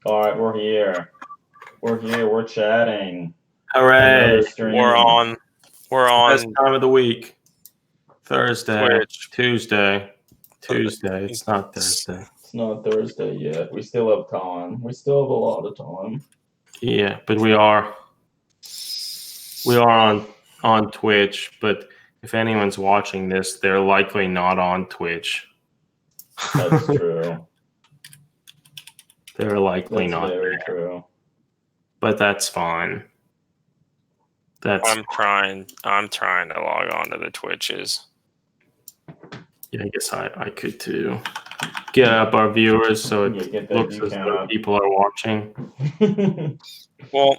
All right, we're here. We're chatting. Hooray! We're on. Best time of the week. Thursday, Twitch. Tuesday. It's not Thursday. It's not Thursday yet. We still have time. We still have a lot of time. Yeah, but we are on Twitch. But if anyone's watching this, they're likely not on Twitch. That's true. They're likely That's not. very there. true. But that's fine. I'm trying to log on to the Twitches. Yeah, I guess I could too. Get up our viewers so it looks as though people are watching. Well,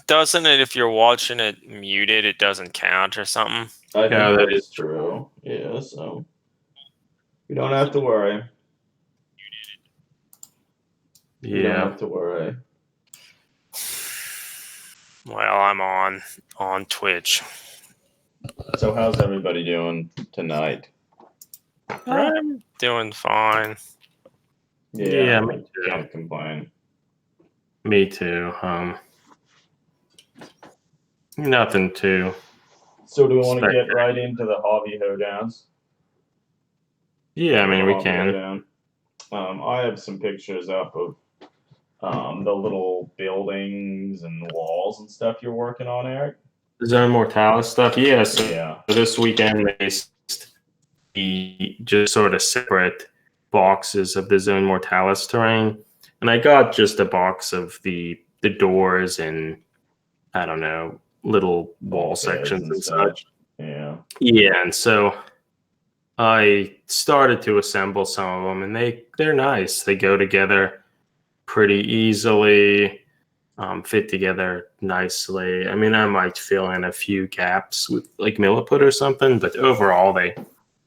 doesn't it, if you're watching it muted, it doesn't count or something? I think that is true. Yeah, so you don't have to worry. Yeah. You don't have to worry. Well, I'm on Twitch. So how's everybody doing tonight? I'm doing fine. Yeah, me I too. can't complain. Me too. Nothing too. So do we want to get right into the hobby hoedowns? Yeah, I mean we can. I have some pictures up of the little buildings and walls and stuff you're working on, Eric. Zone Mortalis stuff. Yes. Yeah. So this weekend they just sort of separate boxes of the Zone Mortalis terrain, and I got just a box of the doors and I don't know, little wall sections and such. Yeah. Yeah, and so I started to assemble some of them, and they're nice. They go together pretty easily, fit together nicely. I mean, I might fill in a few gaps with like milliput or something, but overall they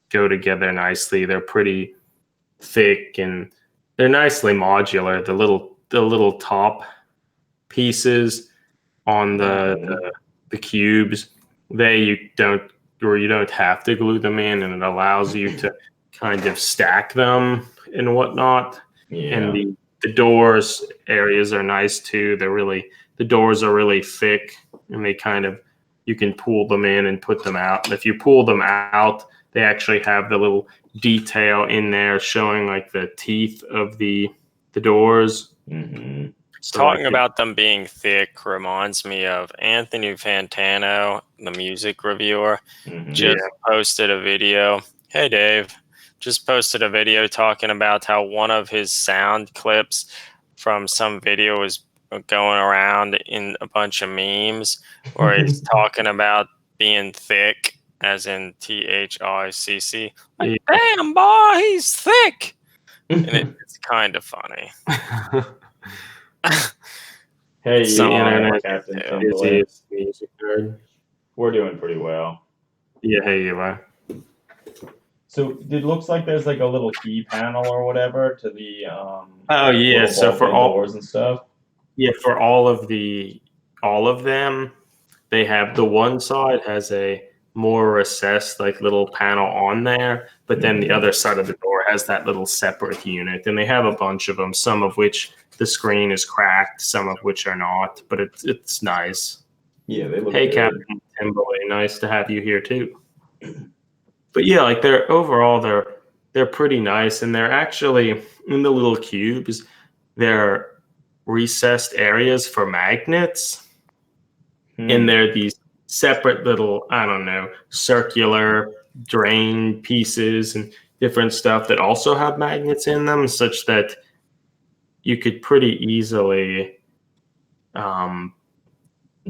go together nicely. They're pretty thick and they're nicely modular. The little top pieces on the cubes, you don't have to glue them in, and it allows you to kind of stack them and whatnot. Yeah. And the doors areas are nice too. The doors are really thick, and you can pull them in and put them out. And if you pull them out, they actually have the little detail in there showing like the teeth of the doors. Mm-hmm. So talking about them being thick reminds me of Anthony Fantano, the music reviewer, just posted a video. Hey, Dave. Just posted a video talking about how one of his sound clips from some video is going around in a bunch of memes where he's talking about being thick, as in THICC. Like, damn, boy, he's thick. And it's kind of funny. Hey, Captain music nerd. We're doing pretty well. Yeah, hey, you are. So it looks like there's like a little key panel or whatever to the so for all doors and stuff. Yeah, for all of them, they have the one side has a more recessed like little panel on there, but then the other side of the door has that little separate unit, and they have a bunch of them, some of which the screen is cracked, some of which are not, but it's nice. Yeah, they look Hey, good. Captain Timberlake, nice to have you here too. But yeah, like they're pretty nice, and they're actually in the little cubes. They're recessed areas for magnets, and they're these separate little, I don't know, circular drain pieces and different stuff that also have magnets in them, such that you could pretty easily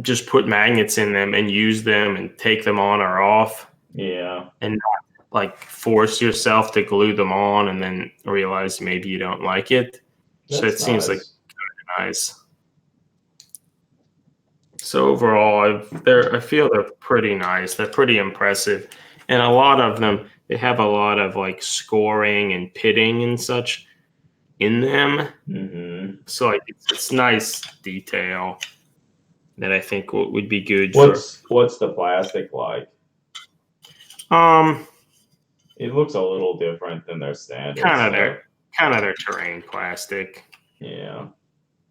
just put magnets in them and use them and take them on or off. Yeah. And not like force yourself to glue them on and then realize maybe you don't like it. So it seems like kind of nice. So overall, I feel they're pretty nice. They're pretty impressive. And a lot of them, they have a lot of like scoring and pitting and such in them. Mm-hmm. So like it's nice detail that I think would be good. What's the plastic like? It looks a little different than their standard. Kind kind of their terrain plastic. Yeah.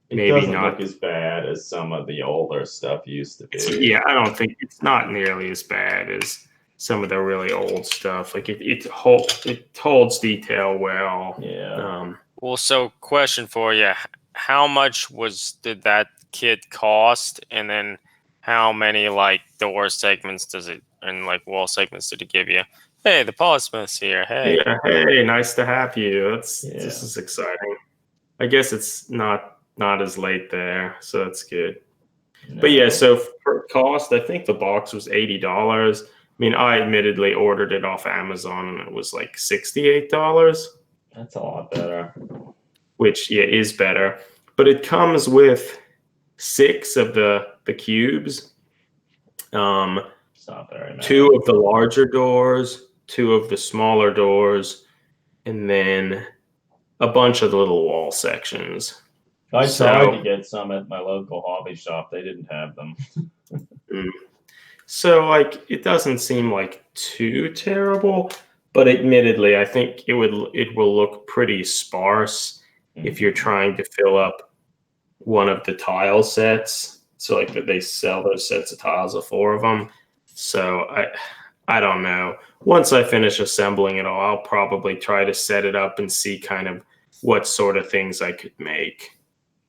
It Maybe doesn't not. look as bad as some of the older stuff used to be. Yeah, I don't think it's not nearly as bad as some of the really old stuff. Like it holds detail well. Yeah. Well, so question for you: how much did that kit cost, and then how many like door segments does it and like wall segments did it give you? Hey, the Polysmith's here. Hey. Yeah, hey, nice to have you. This Yeah. is exciting. I guess it's not as late there, so that's good. No. But yeah, so for cost, I think the box was $80. I mean, I admittedly ordered it off Amazon and it was like $68, That's a lot better. which yeah is better. But it comes with 6 of the cubes, It's not very many. 2 of the larger doors, 2 of the smaller doors, and then a bunch of the little wall sections. I tried to get some at my local hobby shop. They didn't have them. So like it doesn't seem like too terrible, but admittedly, I think it will look pretty sparse if you're trying to fill up one of the tile sets. So like they sell those sets of tiles of 4 of them. So I don't know. Once I finish assembling it all, I'll probably try to set it up and see kind of what sort of things I could make.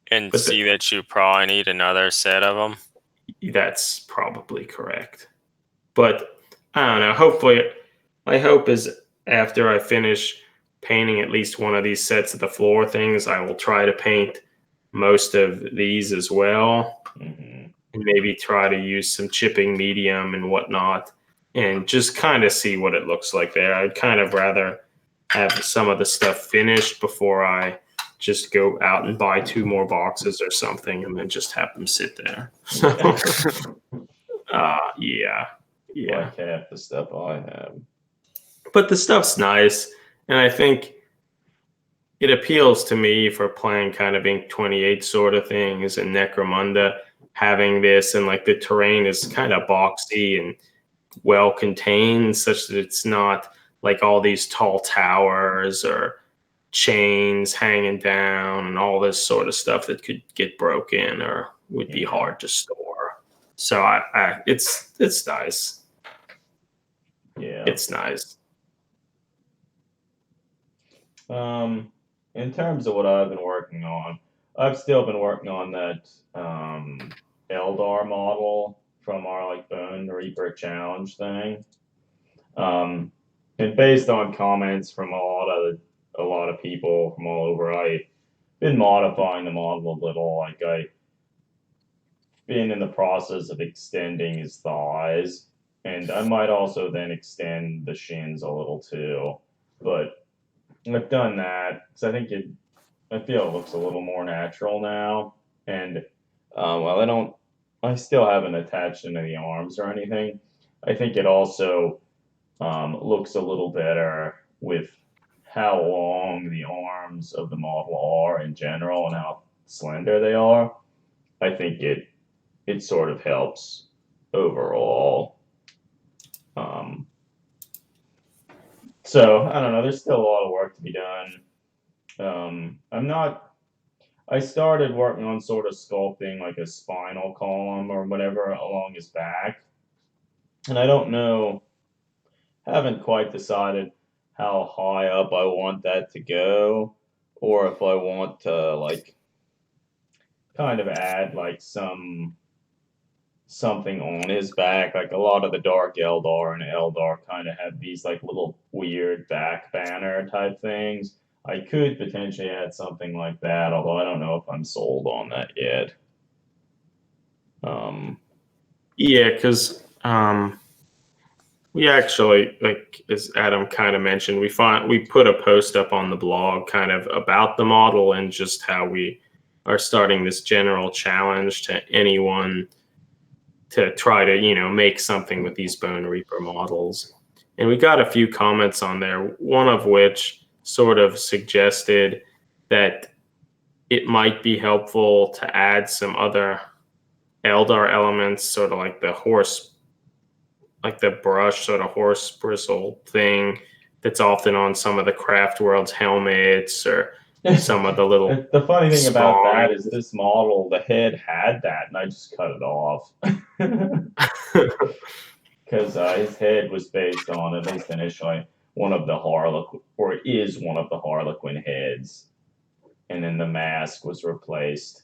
And see that you probably need another set of them. That's probably correct. But I don't know. Hopefully, my hope is after I finish painting at least one of these sets of the floor things, I will try to paint most of these as well. And maybe try to use some chipping medium and whatnot and just kind of see what it looks like there. I'd kind of rather have some of the stuff finished before I just go out and buy 2 more boxes or something and then just have them sit there. So, yeah. Like half the stuff I have. But the stuff's nice, and I think it appeals to me for playing kind of Ink 28 sort of things and Necromunda, having this, and like the terrain is kind of boxy and well contained such that it's not like all these tall towers or chains hanging down and all this sort of stuff that could get broken or would be hard to store. So it's nice. Yeah. It's nice. In terms of what I've been working on, I've still been working on that Eldar model from our like Bonereaper challenge thing. And based on comments from a lot of people from all over, I've been modifying the model a little. Like I've been in the process of extending his thighs, and I might also then extend the shins a little too. But I've done that because I feel it looks a little more natural now. And I still haven't attached any of the arms or anything. I think it also looks a little better with how long the arms of the model are in general and how slender they are. I think it sort of helps overall. So I don't know. There's still a lot of work to be done. I started working on sort of sculpting like a spinal column or whatever along his back, and I don't know. Haven't quite decided how high up I want that to go, or if I want to like kind of add like something on his back. Like a lot of the Dark Eldar and Eldar kind of have these like little weird back banner type things. I could potentially add something like that, although I don't know if I'm sold on that yet. Yeah, because we actually, like as Adam kind of mentioned, we put a post up on the blog kind of about the model and just how we are starting this general challenge to anyone to try to make something with these Bonereaper models. And we got a few comments on there, one of which sort of suggested that it might be helpful to add some other Eldar elements, sort of like the horse, like the brush sort of horse bristle thing that's often on some of the Craft World's helmets or some of the little. The funny thing about that spawns. is this model, the head had that, and I just cut it off. Because his head was based on, at least initially, one of the Harlequin, or is one of the Harlequin heads. And then the mask was replaced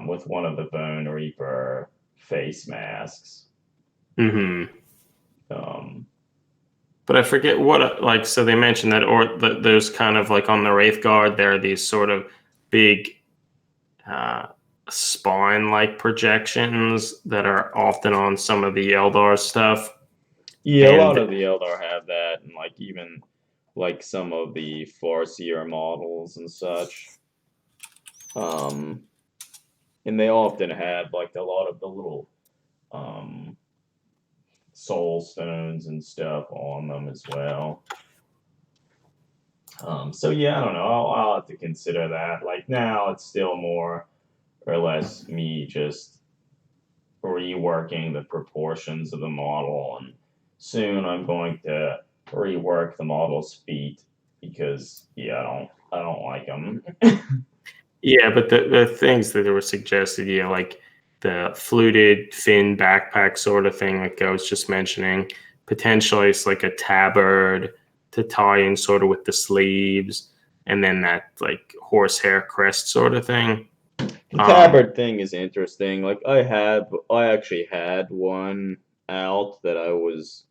with one of the Bonereaper face masks. Mm-hmm. Um, But I forget what, like, so they mentioned that, or there's kind of like on the Wraith Guard, there are these sort of big spine-like projections that are often on some of the Eldar stuff. yeah, And a lot of the Eldar have that, and like even like some of the Farseer models and such. And they often had like a lot of the little soul stones and stuff on them as well. So yeah, I don't know. I'll have to consider that. Like now, it's still more or less me just reworking the proportions of the model, and soon I'm going to rework the model's feet because yeah, I don't like them. yeah, but the things that were suggested, yeah, like the fluted fin backpack sort of thing, like I was just mentioning, potentially it's like a tabard to tie in sort of with the sleeves, and then that like horsehair crest sort of thing. The tabard thing is interesting. Like I actually had one out that I was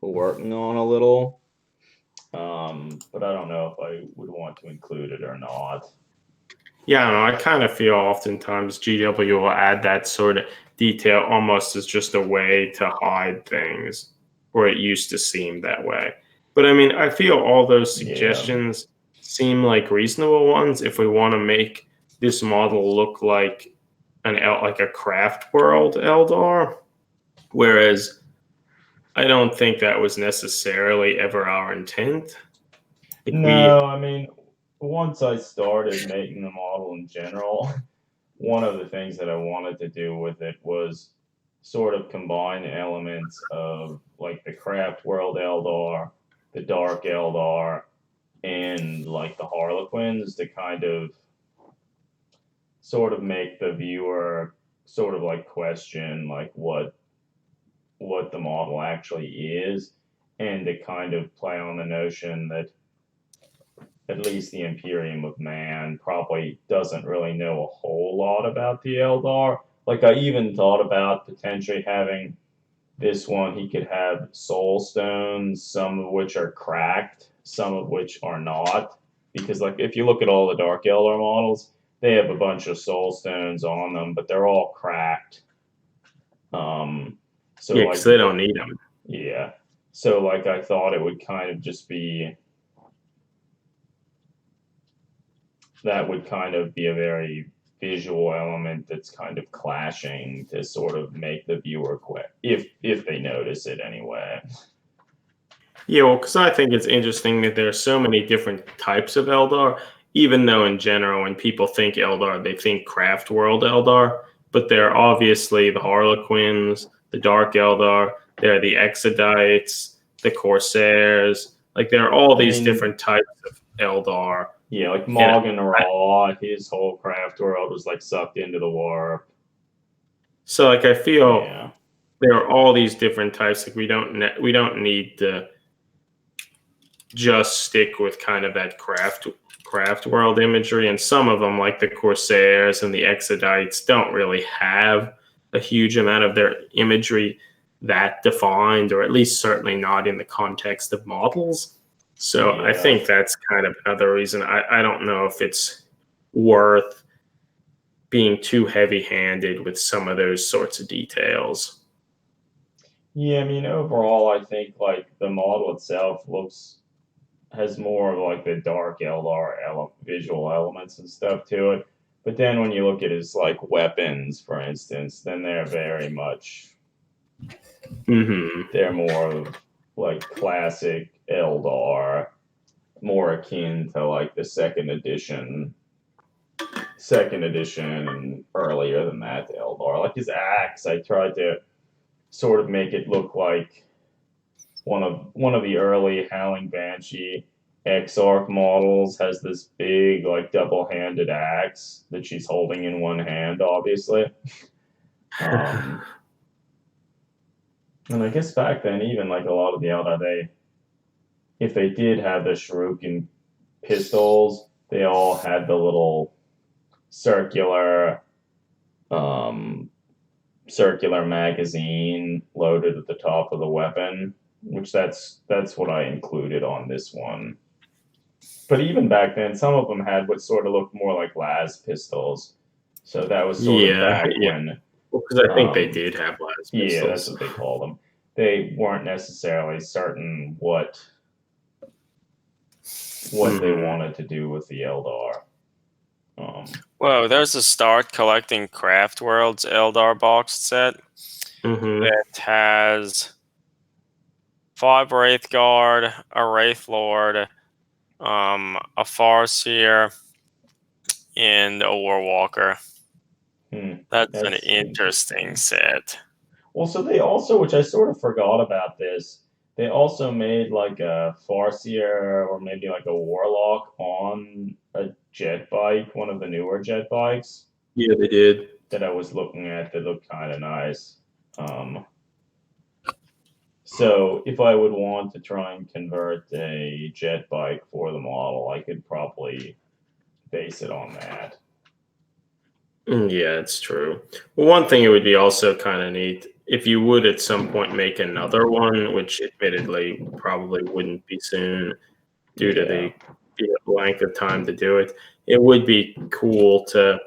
working on a little, but I don't know if I would want to include it or not. Yeah, I don't know. I kind of feel oftentimes GW will add that sort of detail almost as just a way to hide things, or it used to seem that way. But I mean, I feel all those suggestions seem like reasonable ones if we want to make this model look like like a craft world Eldar. Whereas I don't think that was necessarily ever our intent. Like No, I mean, once I started making the model in general, one of the things that I wanted to do with it was sort of combine elements of like the craft world Eldar, the dark Eldar, and like the Harlequins to kind of sort of make the viewer sort of like question like what the model actually is, and to kind of play on the notion that at least the Imperium of Man probably doesn't really know a whole lot about the Eldar. Like, I even thought about potentially having this one, he could have soul stones, some of which are cracked, some of which are not. Because, like, if you look at all the Dark Eldar models, they have a bunch of soul stones on them, but they're all cracked. So, yeah, like, because they don't need them. Yeah. So, like, I thought it would kind of just be that would kind of be a very visual element that's kind of clashing to sort of make the viewer quit if they notice it anyway. Yeah, well, because I think it's interesting that there are so many different types of Eldar, even though in general, when people think Eldar, they think Craft World Eldar, but they're obviously the Harlequins, the Dark Eldar, they're the Exodites, the Corsairs. Like, there are all these different types of Eldar. Yeah, like Morgan Raw, his whole craft world was like sucked into the warp. So, like, I feel there are all these different types. Like, we don't need to just stick with kind of that craft world imagery, and some of them, like the Corsairs and the Exodites, don't really have a huge amount of their imagery that defined, or at least certainly not in the context of models. So I think that's kind of another reason. I don't know if it's worth being too heavy-handed with some of those sorts of details. Yeah, I mean, overall, I think like the model itself has more of like the dark Eldar visual elements and stuff to it. But then when you look at his like weapons, for instance, then they're very much they're more of like classic Eldar, more akin to like the second edition and earlier than that Eldar. Like his axe, I tried to sort of make it look like one of the early Howling Banshee Exarch models has this big like double-handed axe that she's holding in one hand, obviously. And I guess back then, even like a lot of the Eldar, if they did have the Shuriken pistols, they all had the little circular circular magazine loaded at the top of the weapon, which that's what I included on this one. But even back then, some of them had what sort of looked more like las pistols. So that was sort of back when. Because I think they did have las pistols. Yeah, that's what they called them. They weren't necessarily certain what they wanted to do with the Eldar. Whoa, there's a Start Collecting Craft Worlds Eldar box set that has 5 Wraith Guard, a Wraith Lord, a Farseer, and a Warwalker. That's an interesting set. Well, so they also, which I sort of forgot about this, they also made like a Farseer or maybe like a Warlock on a jet bike, one of the newer jet bikes. Yeah, they did. That I was looking at that looked kind of nice. So if I would want to try and convert a jet bike for the model, I could probably base it on that. Yeah, it's true. Well, one thing it would be also kind of neat if you would at some point make another one, which admittedly probably wouldn't be soon due to the length of time to do it. It would be cool to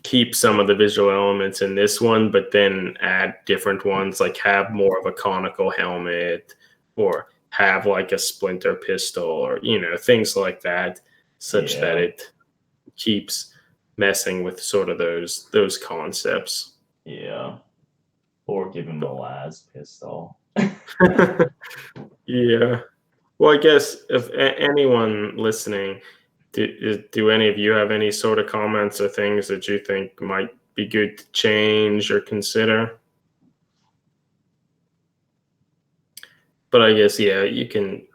keep some of the visual elements in this one, but then add different ones, like have more of a conical helmet or have like a splinter pistol or, things like that, such that it keeps messing with sort of those concepts. Yeah. Or give him a las pistol. Yeah. Well, I guess if anyone listening, do any of you have any sort of comments or things that you think might be good to change or consider? But I guess, you can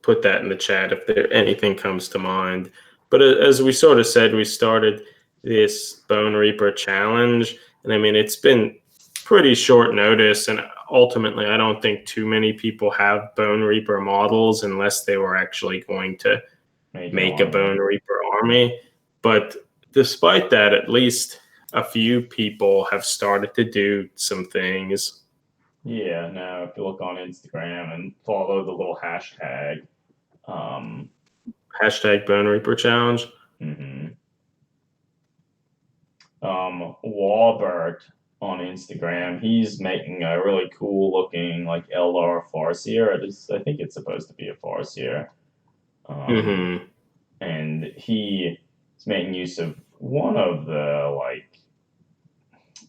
put that in the chat if anything comes to mind. But as we sort of said, we started this Bonereaper challenge. And I mean, it's been pretty short notice. And ultimately, I don't think too many people have Bonereaper models unless they were actually going to make a Bonereaper army. But despite that, at least a few people have started to do some things. Yeah, now if you look on Instagram and follow the little hashtag. Hashtag Bonereaper Challenge. Warbert on Instagram, he's making a really cool looking like Eldar Farseer. I think it's supposed to be a Farseer. And he is making use of one of the like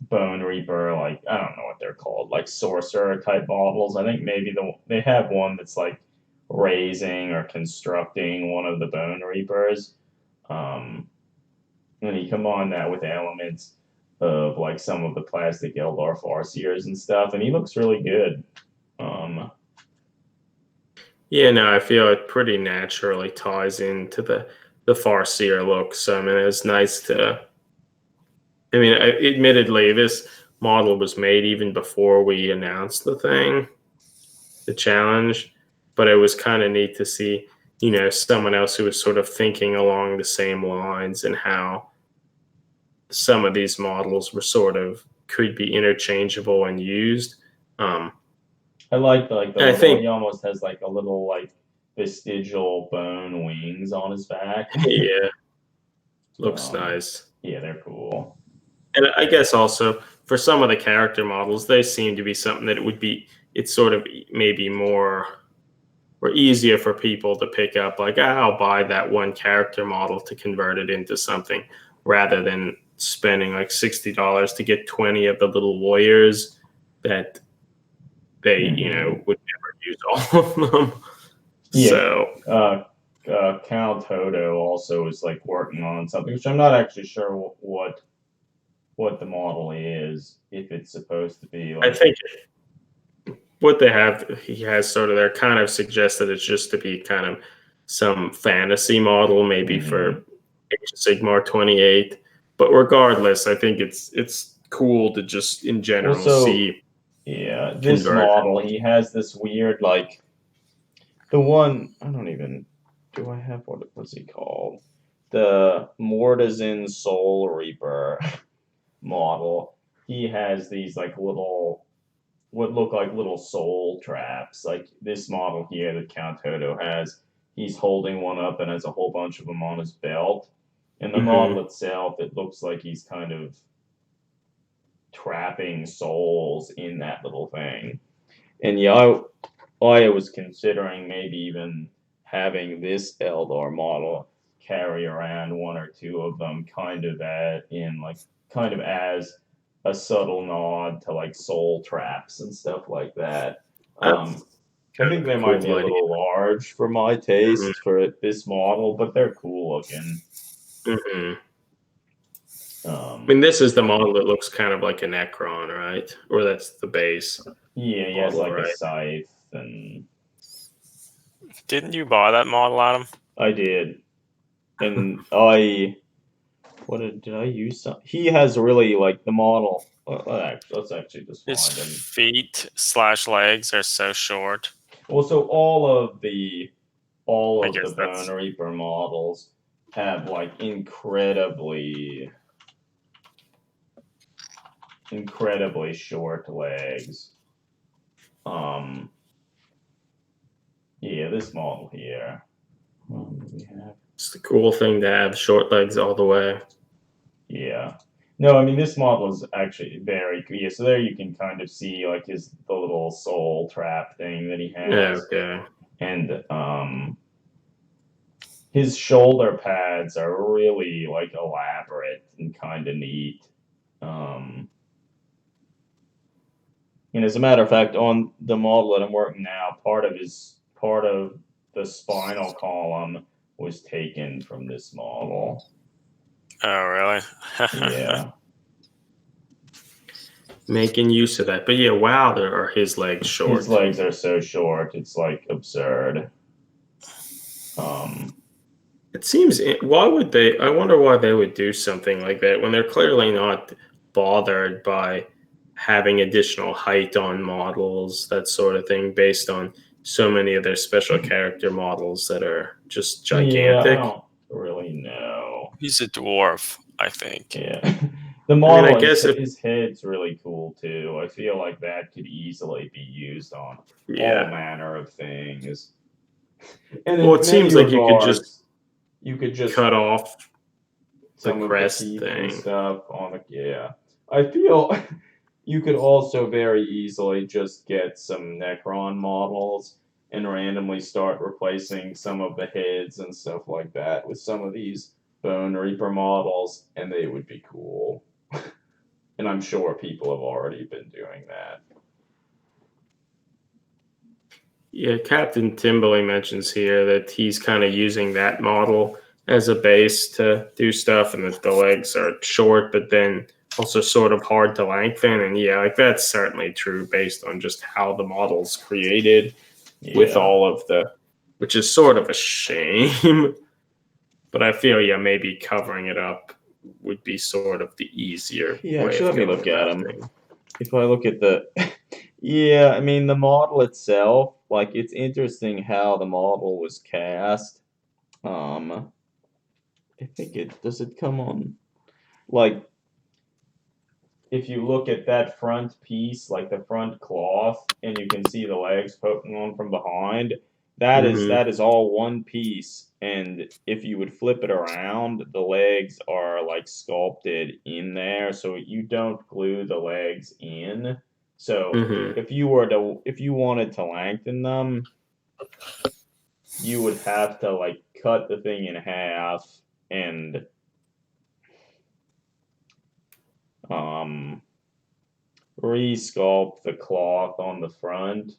Bonereaper, like I don't know what they're called, like sorcerer type models. I think maybe they have one that's like raising or constructing one of the Bonereapers. And you come on that with elements of like some of the plastic Eldar Farseers and stuff, and he looks really good. Yeah, no, I feel it pretty naturally ties into the Farseer look. So I mean, it's nice to. I mean, admittedly, this model was made even before we announced the challenge, but it was kind of neat to see, someone else who was sort of thinking along the same lines and how some of these models were could be interchangeable and used. I like the little, he almost has like a little like vestigial bone wings on his back. Yeah, looks nice. Yeah, they're cool. And I guess also for some of the character models, they seem to be something that it's sort of maybe more or easier for people to pick up. Like, I'll buy that one character model to convert it into something rather than spending like $60 to get 20 of the little warriors that they, would never use all of them. Yeah. So, Cal Toto also is like working on something, which I'm not actually sure what the model is, if it's supposed to be like. I think what they have, he has sort of, they're kind of suggested it's just to be kind of some fantasy model, maybe for Age of Sigmar 28. But regardless, I think it's cool to just in general see. Yeah, this model, he has this weird, like, the one, I don't even, do I have, what's he called? The Mortisan Soul Reaper model. He has these, like, little, what look like little soul traps. Like, this model here that Count Toto has, he's holding one up and has a whole bunch of them on his belt. And the model itself, it looks like he's kind of trapping souls in that little thing. And yeah, I was considering maybe even having this Eldar model carry around one or two of them, kind of as a subtle nod to like soul traps and stuff like that. I think they might be a little large for my taste for this model, but they're cool looking. I mean, this is the model that looks kind of like a Necron, right? Or that's the base. Yeah, he has like a scythe and. Didn't you buy that model, Adam? I did, and did I use some? He has really like the model. Let's actually just find him. His feet/legs are so short. Well, so all of the Bonereaper models have like incredibly short legs. Yeah, this model here. It's the cool thing to have short legs all the way. Yeah. No, I mean this model is actually very cool. Yeah, so there you can kind of see like the little soul trap thing that he has. Yeah, okay. And his shoulder pads are really like elaborate and kind of neat. And as a matter of fact, on the model that I'm working now, part of the spinal column was taken from this model. Oh, really? Yeah. Making use of that. But yeah, wow, there are his legs short. His legs are so short, it's like absurd. It seems, why would they, I wonder why they would do something like that when they're clearly not bothered by having additional height on models, that sort of thing, based on so many of their special character models that are just gigantic. Yeah, I don't really know. He's a dwarf, I think. Yeah. The model, I guess his head's really cool too. I feel like that could easily be used on all manner of things. And well, it seems like you could just cut off the crest thing. Stuff on I feel you could also very easily just get some Necron models and randomly start replacing some of the heads and stuff like that with some of these Bonereaper models, and they would be cool. And I'm sure people have already been doing that. Yeah, Captain Timberley mentions here that he's kind of using that model as a base to do stuff, and that the legs are short, but then also sort of hard to lengthen. And yeah, like that's certainly true based on just how the model's created with all of which is sort of a shame. But I feel, maybe covering it up would be sort of the easier way. Actually, let me look at him. If I look at the... I mean, the model itself, like, it's interesting how the model was cast. I think does it come on... Like, if you look at that front piece, like the front cloth, and you can see the legs poking on from behind, that is all one piece. And if you would flip it around, the legs are like sculpted in there, so you don't glue the legs in. So if you wanted to lengthen them, you would have to like cut the thing in half and re-sculpt the cloth on the front.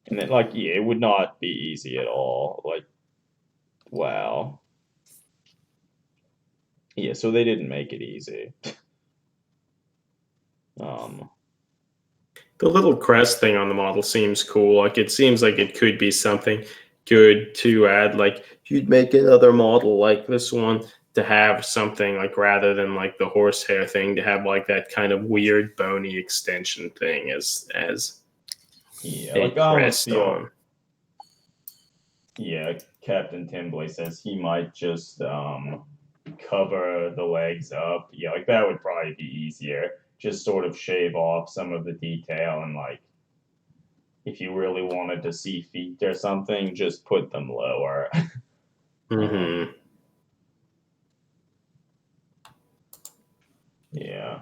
And then it would not be easy at all. Like, wow. Yeah, so they didn't make it easy. The little crest thing on the model seems cool. Like it seems like it could be something good to add. Like you'd make another model like this one to have something like rather than like the horsehair thing to have like that kind of weird bony extension thing as Yeah, a like I almost crest feel. on. Yeah, Captain Timbley says he might just cover the legs up. Yeah, like that would probably be easier. Just sort of shave off some of the detail and like if you really wanted to see feet or something, just put them lower. Mm-hmm. Yeah.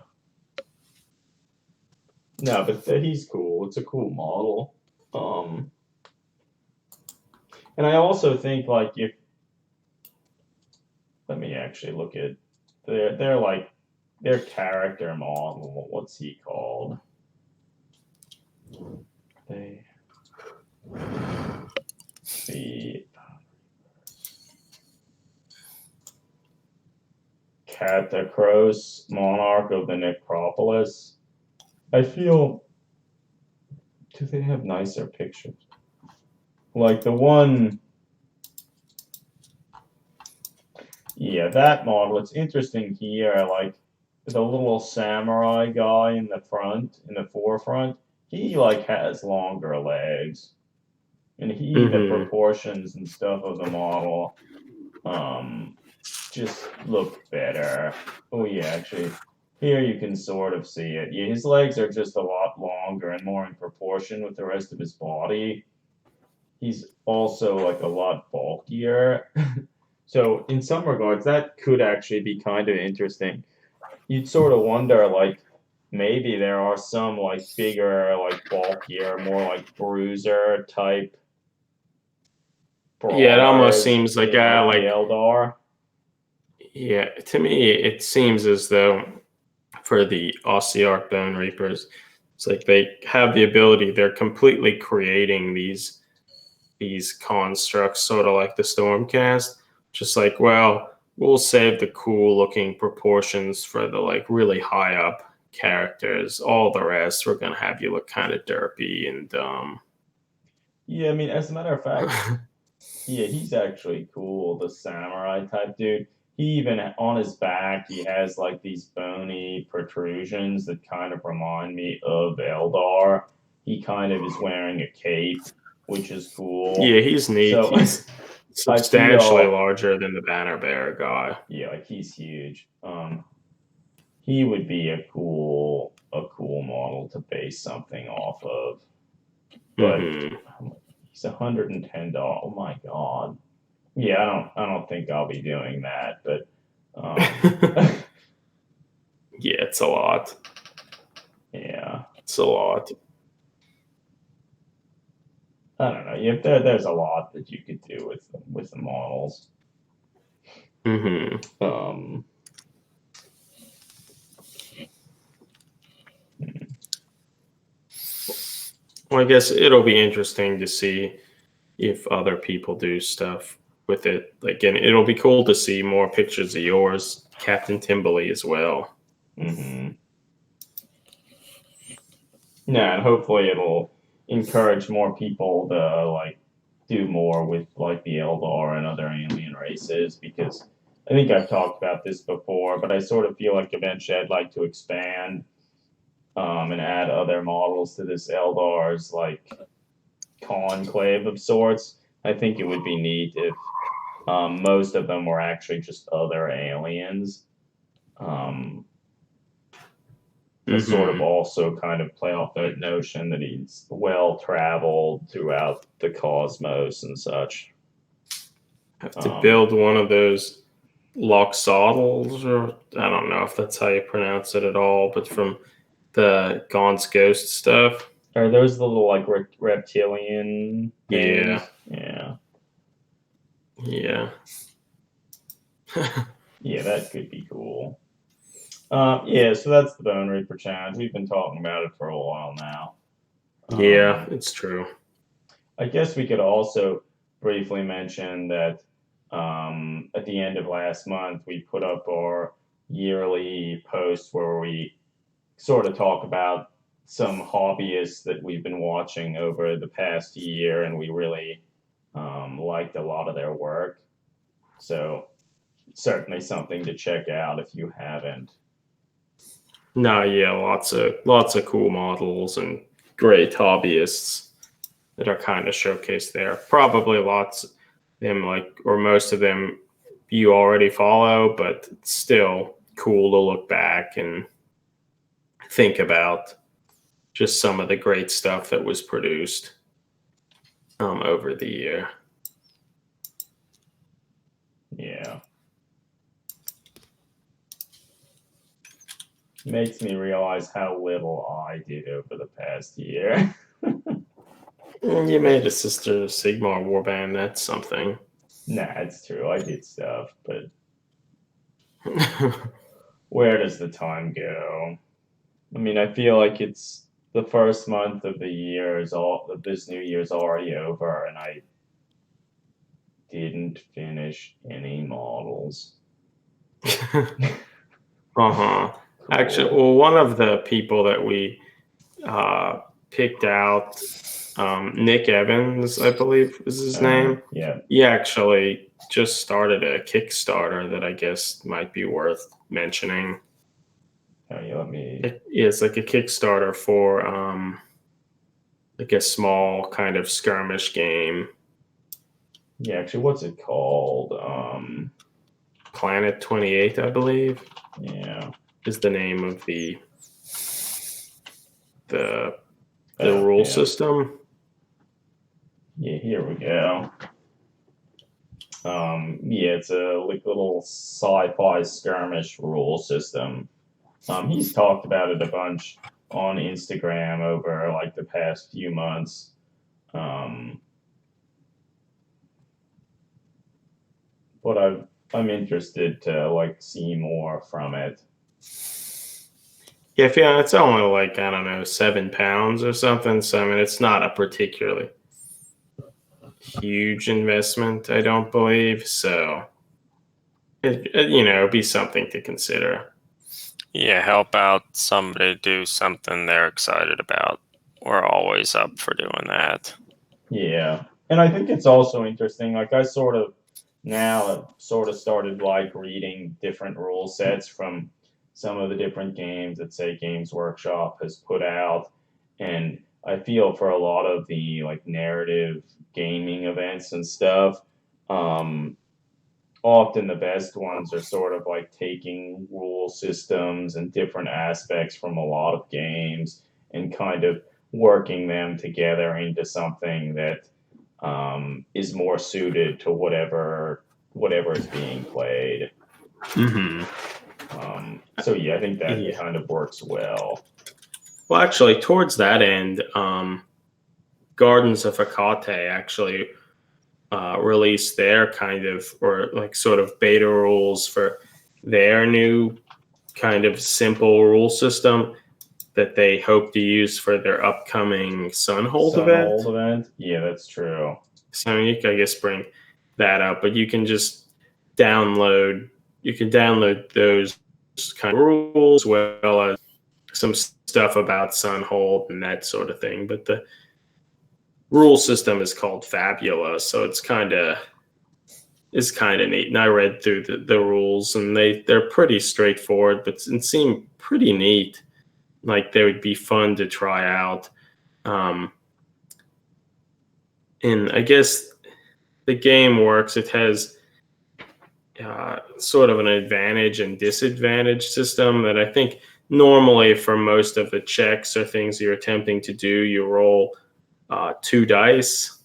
No, but he's cool. It's a cool model. And I also think like if let me actually look at they're like their character model. What's he called? They the Catacros, monarch of the Necropolis. I feel. Do they have nicer pictures? Like the one. Yeah, that model. It's interesting here. Like the little samurai guy in the front, in the forefront, he like has longer legs, and the Mm-hmm. proportions and stuff of the model, just look better. Oh yeah, actually, here you can sort of see it. Yeah, his legs are just a lot longer and more in proportion with the rest of his body. He's also like a lot bulkier. So in some regards, that could actually be kind of interesting. You'd sort of wonder, like, maybe there are some like bigger, like bulkier, more like bruiser type Yeah, it almost brawlers seems like in like the like Eldar. yeah. To me, it seems as though for the Ossiarch Bone Reapers, it's like they have the ability. They're completely creating these constructs, sort of like the Stormcast. Just like, well, we'll save the cool looking proportions for the like really high up characters. All the rest, we're gonna have you look kind of derpy and dumb. Yeah, I mean, as a matter of fact, yeah, he's actually cool, the samurai type dude. He even on his back, he has like these bony protrusions that kind of remind me of Eldar. He kind of is wearing a cape, which is cool. Yeah, he's neat. So He's I substantially feel, larger than the Banner Bearer guy. yeah, like he's huge. He would be a cool model to base something off of. But Hmm. he's $110. Oh my god. Yeah, I don't think I'll be doing that, but Yeah, it's a lot. yeah, It's a lot. I don't know. There's a lot that you could do with the models. Hmm. Um, Well, I guess it'll be interesting to see if other people do stuff with it. Like, and it'll be cool to see more pictures of yours, Captain Timberley, as well. hmm Yeah, and hopefully it'll encourage more people to like do more with like the Eldar and other alien races because I think I've talked about this before, but I sort of feel like eventually I'd like to expand and add other models to this Eldar's like conclave of sorts. I think it would be neat if most of them were actually just other aliens. To sort of Hmm. also kind of play off that notion that he's well traveled throughout the cosmos and such. Have to build one of those Loxodals, or I don't know if that's how you pronounce it at all, but from the Gaunt's Ghost stuff. Are those the little like reptilian Yeah. things? Yeah. Yeah. Yeah, that could be cool. Yeah, so that's the Bone Reaper challenge. We've been talking about it for a while now. Yeah, it's true. I guess we could also briefly mention that at the end of last month, we put up our yearly post where we sort of talk about some hobbyists that we've been watching over the past year, and we really liked a lot of their work. So certainly something to check out if you haven't. No, yeah, lots of cool models and great hobbyists that are kind of showcased there. Probably lots of them, or most of them you already follow, but it's still cool to look back and think about just some of the great stuff that was produced over the year. Yeah. Makes me realize how little I did over the past year. You made a Sister Sigmar warband. That's something. Nah, it's true. I did stuff, but where does the time go? I mean, I feel like it's the first month of the year this new year's already over, and I didn't finish any models. Uh-huh. Actually, well, one of the people that we picked out, Nick Evans, I believe is his name. Yeah. He actually just started a Kickstarter that I guess might be worth mentioning. Oh, yeah, let me. It's like a Kickstarter for like a small kind of skirmish game. Yeah, actually, what's it called? Planet 28, I believe. Yeah. Is the name of the rule system. Yeah, here we go. Yeah, it's a little sci-fi skirmish rule system. He's talked about it a bunch on Instagram over like the past few months. But I'm interested to like see more from it. Yeah, it's only like, I don't know, £7 or something. So I mean, it's not a particularly huge investment, I don't believe. So it'd be something to consider. Yeah, help out somebody do something they're excited about. We're always up for doing that. Yeah, and I think it's also interesting. Like I sort of started like reading different rule sets from some of the different games that say Games Workshop has put out, and I feel for a lot of the like narrative gaming events and stuff, often the best ones are sort of like taking rule systems and different aspects from a lot of games and kind of working them together into something that is more suited to whatever is being played. Mm-hmm. So yeah, I think that kind of works well. Well, actually, towards that end, Gardens of Hecate actually released their kind of, or like sort of beta rules for their new kind of simple rule system that they hope to use for their upcoming Sunhold event. Yeah, that's true. So you can, I guess, bring that up, but you can just download those kind of rules as well as some stuff about Sunhold and that sort of thing. But the rule system is called Fabula, so it's kind of neat. And I read through the rules, and they're pretty straightforward, but it seemed pretty neat. Like they would be fun to try out. And I guess the game works. It has sort of an advantage and disadvantage system that I think normally for most of the checks or things you're attempting to do, you roll 2 dice,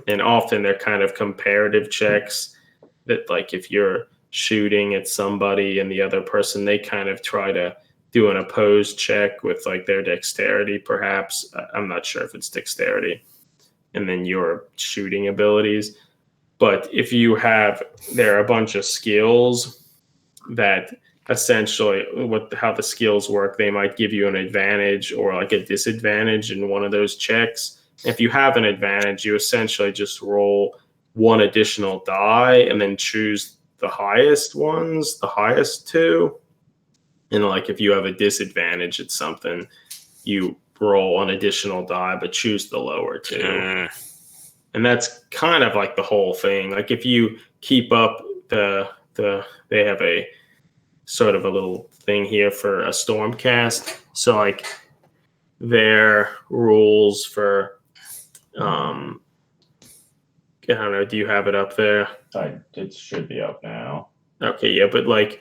and often they're kind of comparative checks that, like, if you're shooting at somebody and the other person, they kind of try to do an opposed check with like their dexterity, perhaps. I'm not sure if it's dexterity, and then your shooting abilities. But if there are a bunch of skills that essentially how the skills work, they might give you an advantage or like a disadvantage in one of those checks. If you have an advantage, you essentially just roll one additional die and then choose the highest two. And like if you have a disadvantage at something, you roll an additional die, but choose the lower two. And that's kind of like the whole thing. Like if you keep up they have a sort of a little thing here for a Stormcast. So like their rules for I don't know, do you have it up there? It should be up now. Okay, yeah, but like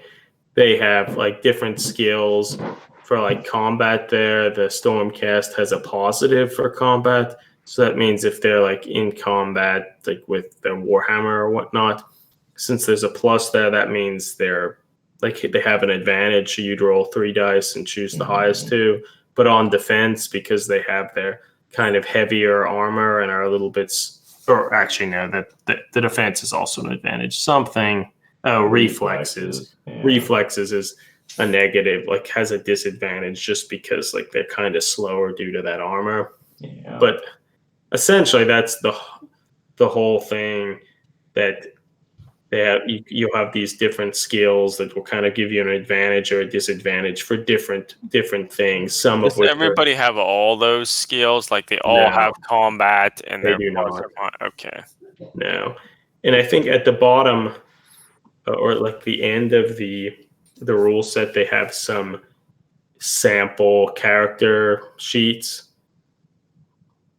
they have like different skills for like combat there. The Stormcast has a positive for combat. So that means if they're like in combat, like with their Warhammer or whatnot, since there's a plus there, that means they're like they have an advantage. So you'd roll 3 dice and choose the highest two. But on defense, because they have their kind of heavier armor and are a little bit, or actually no, that the defense is also an advantage. Reflexes. Yeah. Reflexes is a negative, like has a disadvantage just because like they're kind of slower due to that armor. Yeah. But essentially, that's the whole thing, that they have. You have these different skills that will kind of give you an advantage or a disadvantage for different things. Some Does of which everybody have all those skills? Like they all have combat and They they're do plus not. or min- Okay. No, and I think at the bottom or like the end of the rule set, they have some sample character sheets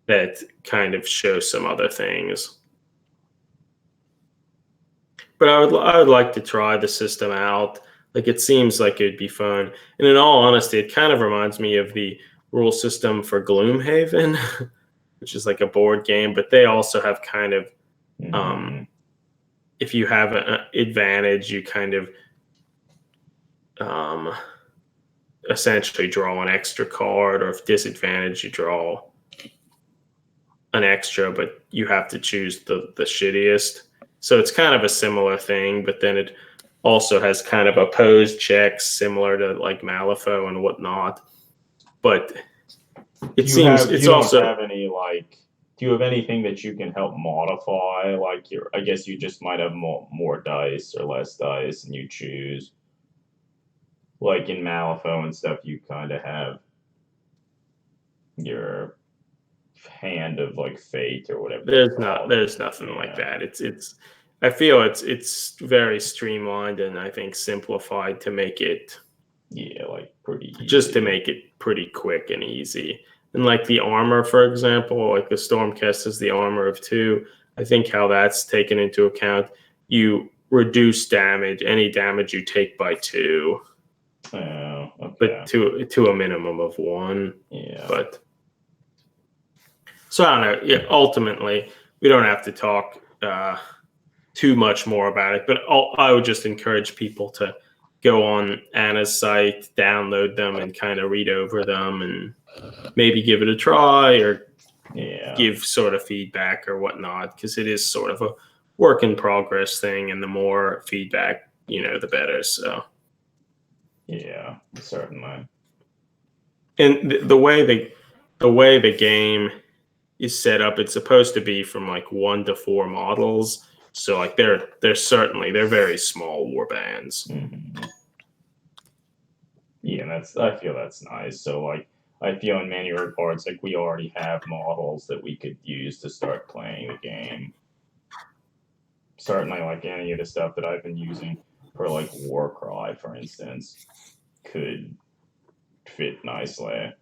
that kind of show some other things. But I would like to try the system out. Like it seems like it'd be fun. And in all honesty, it kind of reminds me of the rule system for Gloomhaven, which is like a board game, but they also have kind of if you have an advantage, you kind of essentially draw an extra card, or if disadvantage, you draw an extra, but you have to choose the shittiest. So it's kind of a similar thing, but then it also has kind of opposed checks similar to like Malifaux and whatnot. But it seems it's also. Don't have any like. Do you have anything that you can help modify? Like I guess you just might have more dice or less dice, and you choose. Like in Malifaux and stuff, you kind of have your hand of like fate or whatever. There's nothing like that. It's I feel it's very streamlined and I think simplified to make it like pretty easy. Just to make it pretty quick and easy. And like the armor, for example, like the Stormcast is the armor of 2. I think how that's taken into account, you reduce damage, any damage you take by 2. Oh, okay. But to a minimum of 1. Yeah. But so I don't know. Yeah, ultimately, we don't have to talk too much more about it. But I would just encourage people to go on Anna's site, download them, and kind of read over them, and maybe give it a try or give sort of feedback or whatnot, because it is sort of a work in progress thing, and the more feedback, the better. So. Yeah, certainly. And the way the game is set up, it's supposed to be from like 1 to 4 models. So like they're very small war bands. Mm-hmm. Yeah, I feel that's nice. So like I feel in many reports like we already have models that we could use to start playing the game. Certainly like any of the stuff that I've been using for like Warcry, for instance, could fit nicely.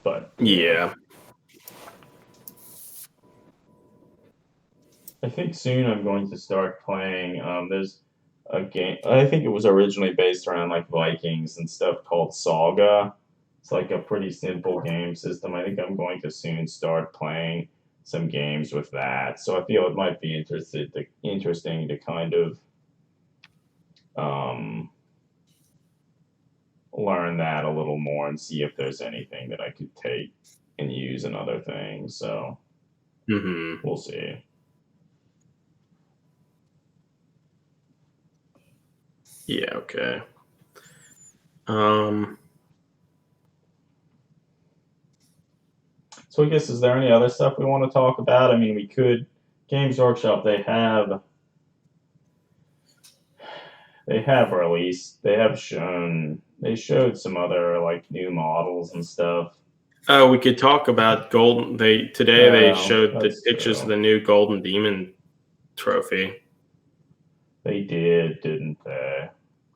But yeah, I think soon I'm going to start playing. There's a game. I think it was originally based around like Vikings and stuff called Saga. It's like a pretty simple game system. I think I'm going to soon start playing some games with that. So I feel it might be interesting to kind of learn that a little more and see if there's anything that I could take and use in other things. So we'll see. Yeah, okay. So I guess, is there any other stuff we want to talk about? I mean, we could, Games Workshop, they have they have released. They showed some other like new models and stuff. Oh, we could talk about golden. Today they showed the That's pictures true. of the new Golden Demon trophy. They did, didn't they?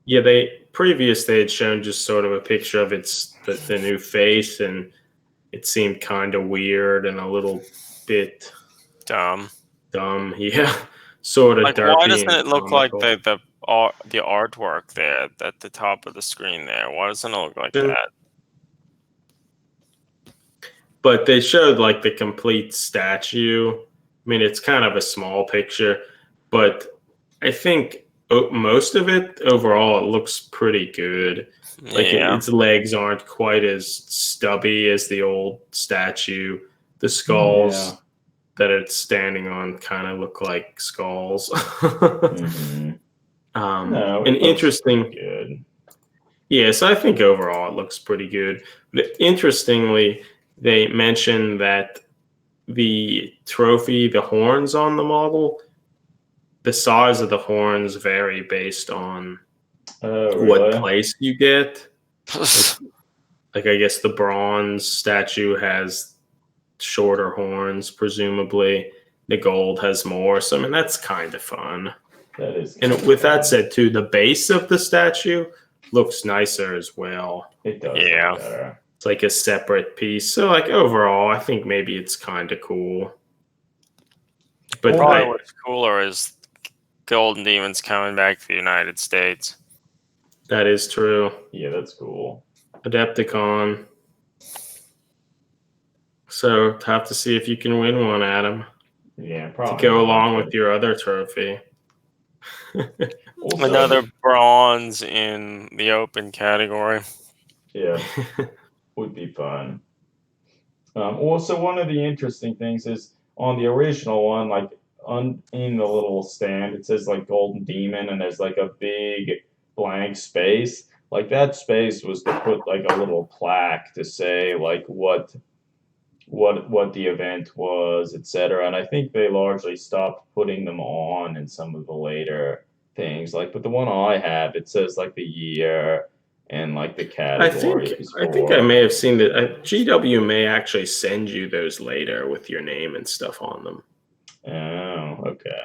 Yeah, they had shown just sort of a picture of the new face, and it seemed kind of weird and a little bit Dumb. Yeah, sort of Like, derpy why doesn't and it look like comical. the artwork there at the top of the screen there? Why doesn't it look like that? But they showed like the complete statue. I mean, it's kind of a small picture, but I think most of it overall it looks pretty good. Like Yeah. its legs aren't quite as stubby as the old statue. The skulls that it's standing on kind of look like skulls. No, and interesting. Good. Yes, I think overall it looks pretty good. But interestingly, they mentioned that the trophy, the horns on the model, the size of the horns vary based on what place you get. Like I guess the bronze statue has shorter horns, presumably. The gold has more. So I mean that's kind of fun. That is. And with that said, too, the base of the statue looks nicer as well. It does. Yeah. Look better. It's like a separate piece. So like overall, I think maybe it's kind of cool. But what's cooler is Golden Demons coming back to the United States. That is true. Yeah, that's cool. Adepticon. So have to see if you can win one, Adam. Yeah, probably. To go along with your other trophy. Another bronze in the open category. Yeah, would be fun. Also, one of the interesting things is on the original one, like in the little stand, it says like Golden Demon, and there's like a big blank space. Like that space was to put like a little plaque to say like what the event was, etc. And I think they largely stopped putting them on in some of the later things. Like, but the one I have, it says like the year and like the category. I think I may have seen that. GW may actually send you those later with your name and stuff on them. Oh, okay.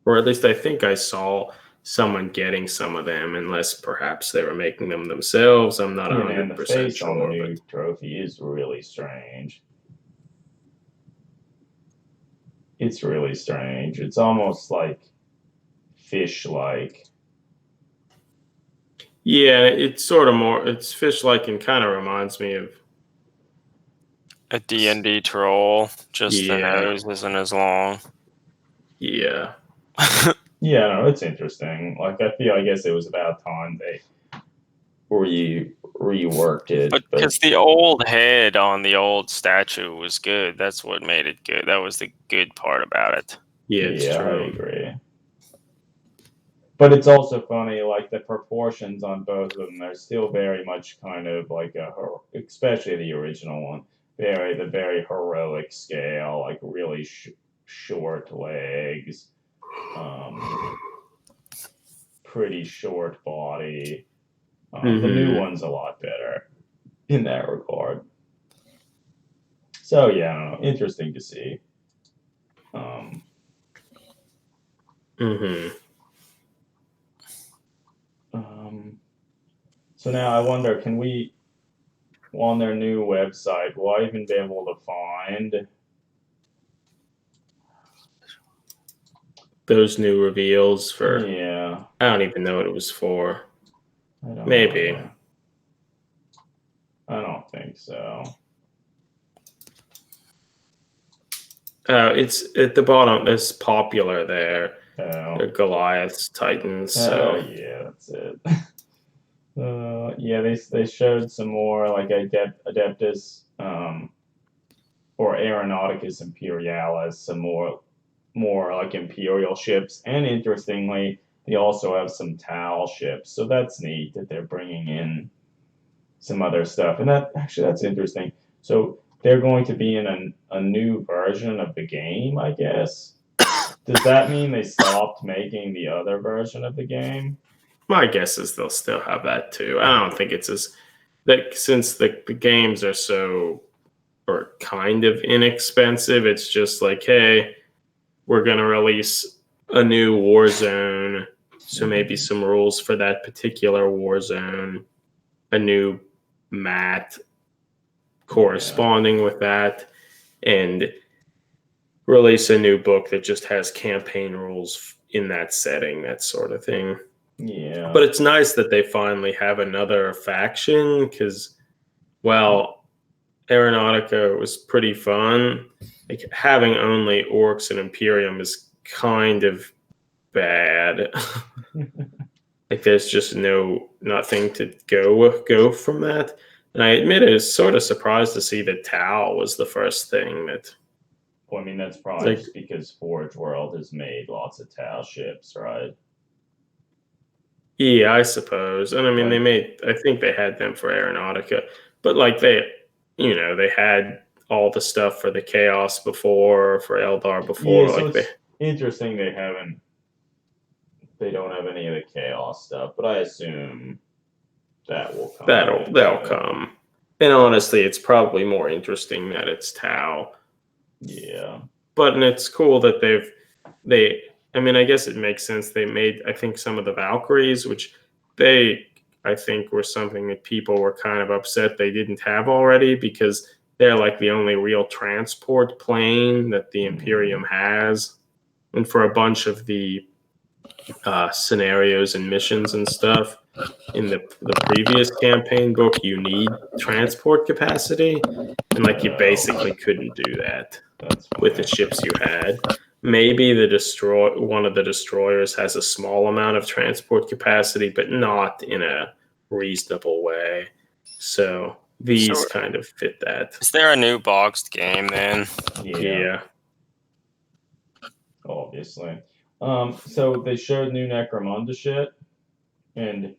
Or at least I think I saw someone getting some of them, unless perhaps they were making them themselves. I'm not 100% the face sure. On the new trophy is really strange. It's really strange. It's almost like fish-like. Yeah, it's sort of more. It's fish-like and kind of reminds me of a D&D troll. Just the nose isn't as long. Yeah. Yeah, no, it's interesting. Like I guess it was about time they reworked it. But because the old head on the old statue was good, that's what made it good. That was the good part about it. Yeah, it's true. I agree. But it's also funny, like the proportions on both of them, they're still very much kind of like especially the original one, the very heroic scale, like really short legs, pretty short body. The new one's a lot better in that regard. So yeah, I don't know, interesting to see. So now I wonder, can we, on their new website, will I even be able to find those new reveals for? Yeah. I don't even know what it was for. I don't Maybe. know. I don't think so. It's at the bottom. It's popular there. Oh. They're Goliaths, Titans. Yeah, that's it. Yeah, they showed some more like Adeptus, or Aeronauticus Imperialis, some more like Imperial ships, and interestingly, they also have some Tal ships. So that's neat that they're bringing in some other stuff, and that's interesting. So they're going to be in a new version of the game, I guess. Does that mean they stopped making the other version of the game? my guess is they'll still have that too. I don't think it's as that since the games are so or kind of inexpensive. It's just like, hey, we're gonna release a new war zone, so maybe some rules for that particular war zone, a new mat corresponding with that, and release a new book that just has campaign rules in that setting, that sort of thing. Yeah. But it's nice that they finally have another faction because, well, Aeronautica was pretty fun. Like having only orcs and Imperium is kind of bad. Like there's just nothing to go from that. And I admit I was sort of surprised to see that Tau was the first thing that. Well, I mean, that's probably just because Forge World has made lots of Tau ships, right? Yeah, I suppose. And I mean, I think they had them for Aeronautica, but like they had all the stuff for the Chaos before, for Eldar before. Yeah, so it's interesting they don't have any of the Chaos stuff, but I assume that will come. That'll come. And honestly, it's probably more interesting that it's Tau. Yeah. But it's cool that I mean, I guess it makes sense. They made, I think, some of the Valkyries, which I think, were something that people were kind of upset they didn't have already because they're like the only real transport plane that the Imperium has. And for a bunch of the scenarios and missions and stuff in the previous campaign book, you need transport capacity. And like you basically couldn't do that with the ships you had. Maybe one of the destroyers has a small amount of transport capacity, but not in a reasonable way. So these kind of fit that. Is there a new boxed game then? Yeah. Obviously. So they showed new Necromunda shit, and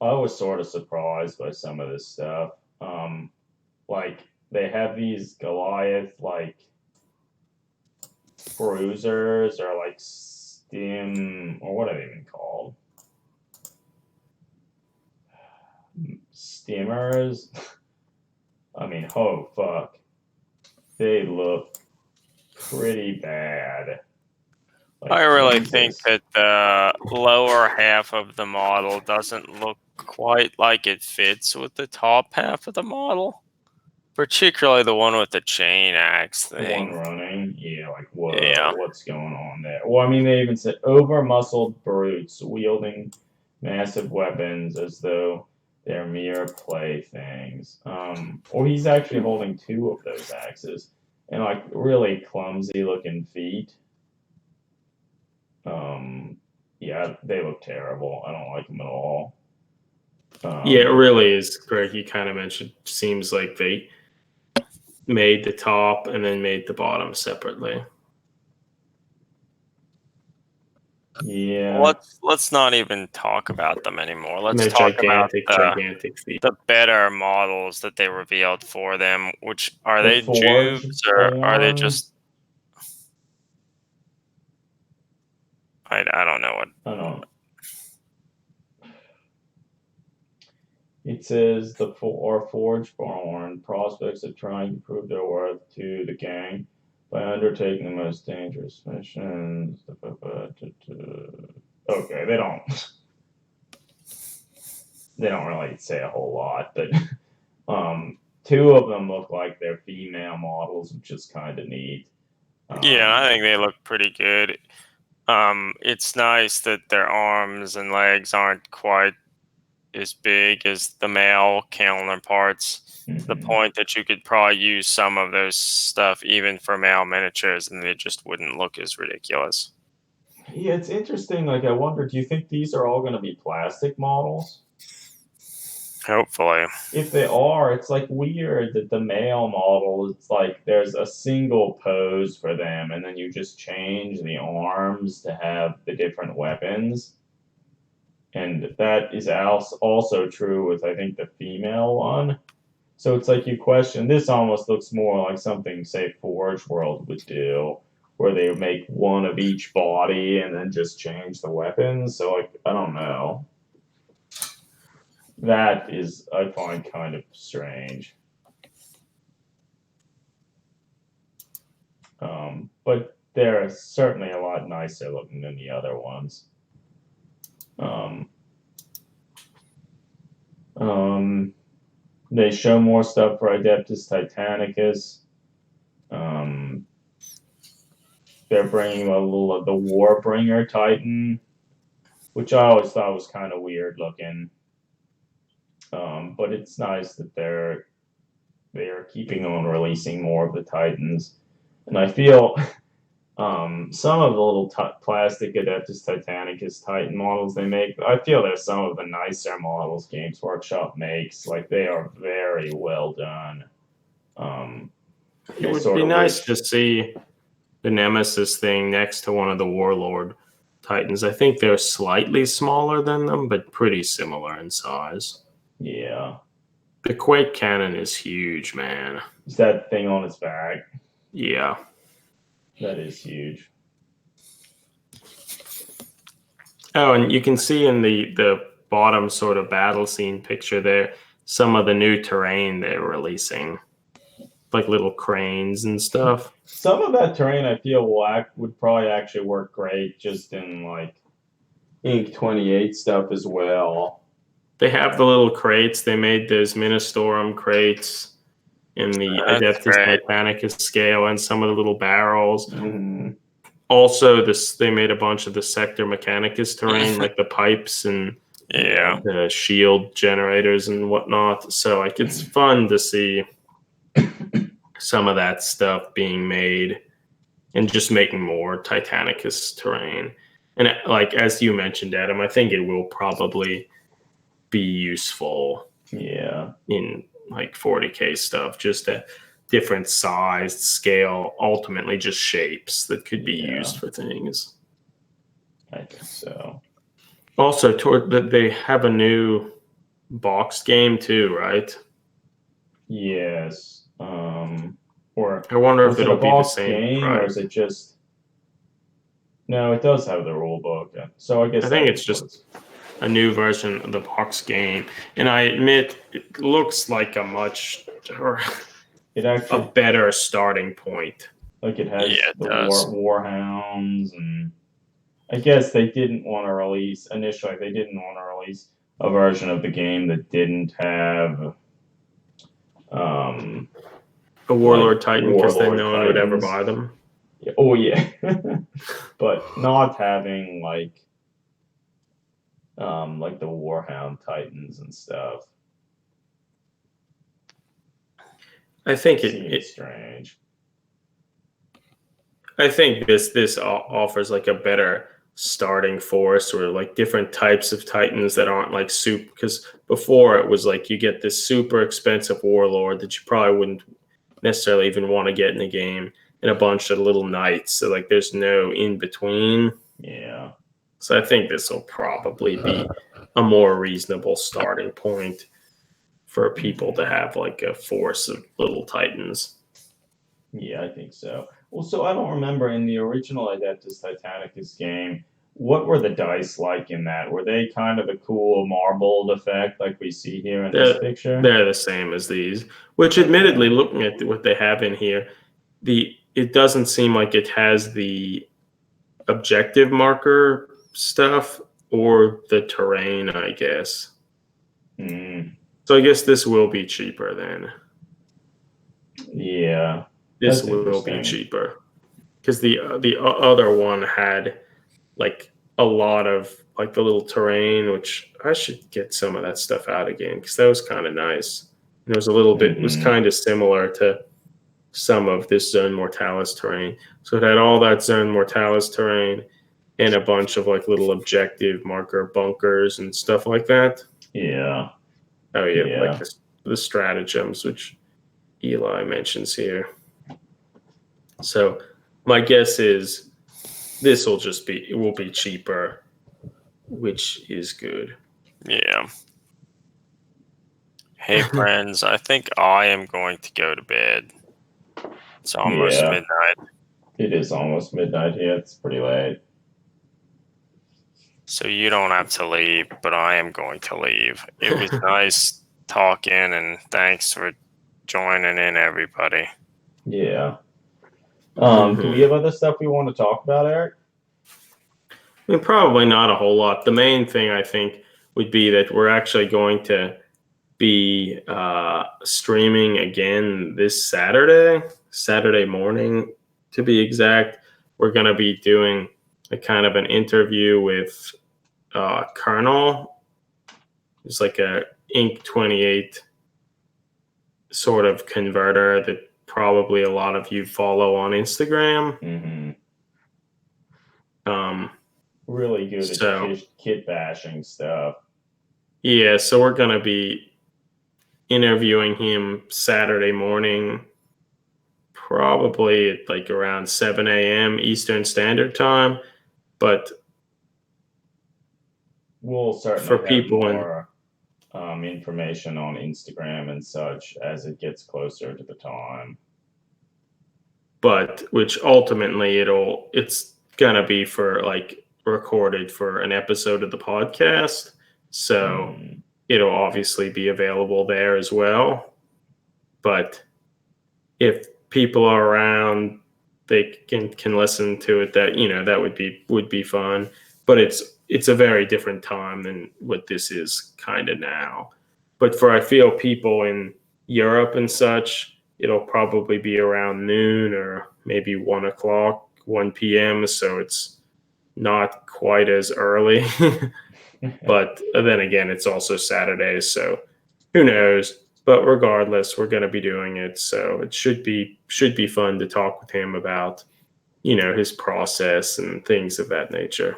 I was sort of surprised by some of this stuff. Like they have these Goliath like bruisers or like stim or what are they even called? Stimmers. I mean, oh fuck, they look pretty bad. Like, I really think that the lower half of the model doesn't look quite like it fits with the top half of the model. Particularly the one with the chain axe thing. The one running? Yeah, like, whoa, what's going on there? Well, I mean, they even said over-muscled brutes wielding massive weapons as though they're mere playthings. Or he's actually holding two of those axes. And, like, really clumsy-looking feet. Yeah, they look terrible. I don't like them at all. Yeah, it really is. Greg, you kind of mentioned, seems like they made the top and then made the bottom separately. Yeah. Let's not even talk about them anymore. Let's talk gigantic feet. The better models that they revealed for them. Which are they tubes or are they just? I don't know what. I don't know. It says the Forge Born prospects of trying to prove their worth to the gang by undertaking the most dangerous missions. Okay, they don't really say a whole lot, but two of them look like they're female models, which is kind of neat. Yeah, I think they look pretty good. It's nice that their arms and legs aren't quite as big as the male counterparts. To the point that you could probably use some of those stuff even for male miniatures and they just wouldn't look as ridiculous. Yeah, it's interesting. Like, I wonder, do you think these are all going to be plastic models? Hopefully. If they are, it's like weird that the male model, it's like there's a single pose for them and then you just change the arms to have the different weapons. And that is also true with, I think, the female one. So it's like you question, this almost looks more like something, say, Forge World would do. where they make one of each body and then just change the weapons. So like I don't know. That is I find kind of strange. But they're certainly a lot nicer looking than the other ones. They show more stuff for Adeptus Titanicus. They're bringing a little of the Warbringer Titan, which I always thought was kind of weird looking. But it's nice that they are keeping on releasing more of the Titans. And I feel some of the little plastic Adeptus Titanicus Titan models they make, I feel they're some of the nicer models Games Workshop makes. Like, they are very well done. It would be nice to see the Nemesis thing next to one of the Warlord Titans. I think they're slightly smaller than them, but pretty similar in size. Yeah. The Quake Cannon is huge, man. Is that thing on its back? Yeah. That is huge. Oh, and you can see in the bottom sort of battle scene picture there some of the new terrain they're releasing, like little cranes and stuff. Some of that terrain I feel would probably actually work great just in like Inc. 28 stuff as well. They have the little crates. They made those Ministorum crates in the Adeptus Titanicus scale and some of the little barrels. Mm-hmm. Also, they made a bunch of the Sector Mechanicus terrain, like the pipes and the shield generators and whatnot. So like it's fun to see some of that stuff being made and just making more Titanicus terrain. And like as you mentioned, Adam, I think it will probably be useful in like 40K stuff, just a different sized scale, ultimately just shapes that could be used for things. I think so. Also, they have a new boxed game too, right? Yes. Or I wonder if it'll be the same game, or is it just? No, it does have the rule book. So I guess I think it's just a new version of the box game, and I admit it looks like a better starting point. Like it has the warhounds, and I guess they didn't want to release initially. They didn't want to release a version of the game that didn't have a Warlord Titan because then no one would ever buy them. Yeah. Oh yeah, but not having like the Warhound Titans and stuff. I think it's strange. I think this offers like a better starting force, or like different types of Titans that aren't like soup. Because before it was like you get this super expensive Warlord that you probably wouldn't necessarily even want to get in the game, and a bunch of little knights. So like there's no in between. Yeah. So I think this will probably be a more reasonable starting point for people to have like a force of little Titans. Yeah, I think so. Well, so I don't remember in the original Adeptus Titanicus game, what were the dice like in that? Were they kind of a cool marbled effect like we see here in this picture? They're the same as these, which admittedly, looking at what they have in here, it doesn't seem like it has the objective marker stuff or the terrain, I guess. So I guess this will be cheaper then. Yeah. This will be cheaper. Because the other one had like a lot of like the little terrain, which I should get some of that stuff out again because that was kind of nice. And it was a little bit, it was kind of similar to some of this Zone Mortalis terrain. So it had all that Zone Mortalis terrain and a bunch of like little objective marker bunkers and stuff like that. Yeah. Oh yeah, like the stratagems, which Eli mentions here. So my guess is this will be cheaper, which is good. Yeah. Hey friends, I think I am going to go to bed. It's almost midnight. It is almost midnight here. It's pretty late. So you don't have to leave, but I am going to leave. It was nice talking, and thanks for joining in, everybody. Yeah. Do we have other stuff we want to talk about, Eric? I mean, probably not a whole lot. The main thing I think would be that we're actually going to be streaming again this Saturday morning to be exact. We're going to be doing a kind of an interview with Colonel. It's like a Inc. 28 sort of converter that probably a lot of you follow on Instagram. Mm-hmm. Really good at kit bashing stuff. Yeah, so we're going to be interviewing him Saturday morning, probably at like around 7 a.m. Eastern Standard Time. But we'll certainly have more information on Instagram and such as it gets closer to the time. But which ultimately it's gonna be for like recorded for an episode of the podcast, so it'll obviously be available there as well. But if people are around, they can listen to it. That that would be fun. But it's a very different time than what this is kind of now. But for I feel people in Europe and such, it'll probably be around noon or maybe 1 p.m. So it's not quite as early. But then again, it's also Saturday, so who knows? But regardless, we're going to be doing it, so it should be fun to talk with him about his process and things of that nature.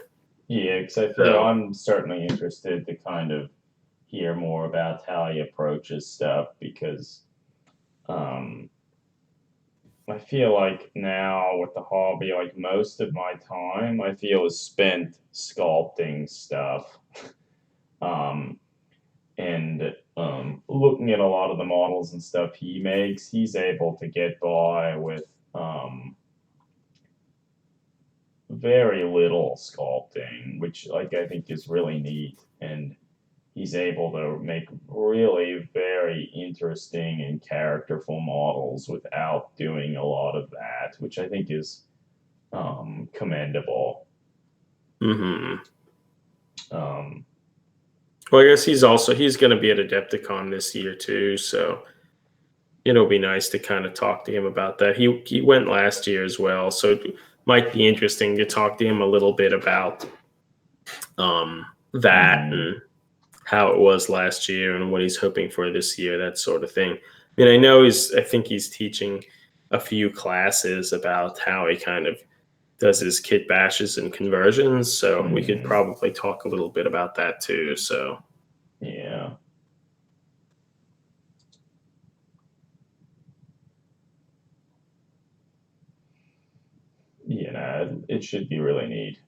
Yeah, because I feel I'm certainly interested to kind of hear more about how he approaches stuff, because I feel like now with the hobby, like most of my time I feel is spent sculpting stuff. And looking at a lot of the models and stuff he makes, he's able to get by with very little sculpting, which like I think is really neat. And he's able to make really very interesting and characterful models without doing a lot of that, which I think is commendable. Well, I guess he's going to be at Adepticon this year too, so it'll be nice to kind of talk to him about that. He went last year as well, so it might be interesting to talk to him a little bit about that and how it was last year and what he's hoping for this year, that sort of thing. I mean, I think he's teaching a few classes about how he kind of does his kit bashes and conversions, so we could probably talk a little bit about that too. So yeah. It should be really neat.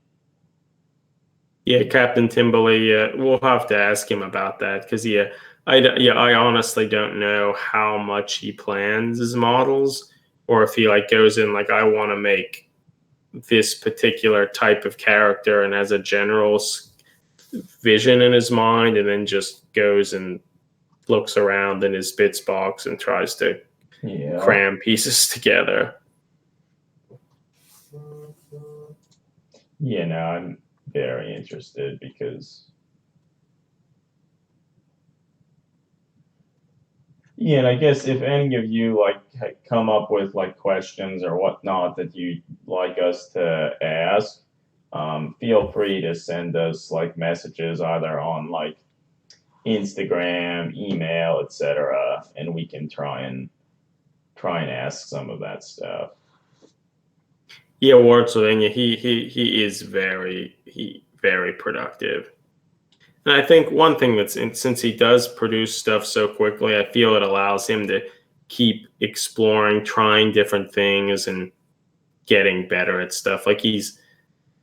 Yeah, Captain Timberley, we'll have to ask him about that, because I honestly don't know how much he plans his models, or if he like goes in like, I want to make this particular type of character and has a general vision in his mind, and then just goes and looks around in his bits box and tries to cram pieces together. Yeah, no, I'm very interested, because and I guess if any of you like come up with like questions or whatnot that you'd like us to ask, feel free to send us like messages either on like Instagram, email, etc., and we can try and ask some of that stuff. Yeah, Wartsling, he is very productive. And I think one thing since he does produce stuff so quickly, I feel it allows him to keep exploring, trying different things, and getting better at stuff. Like the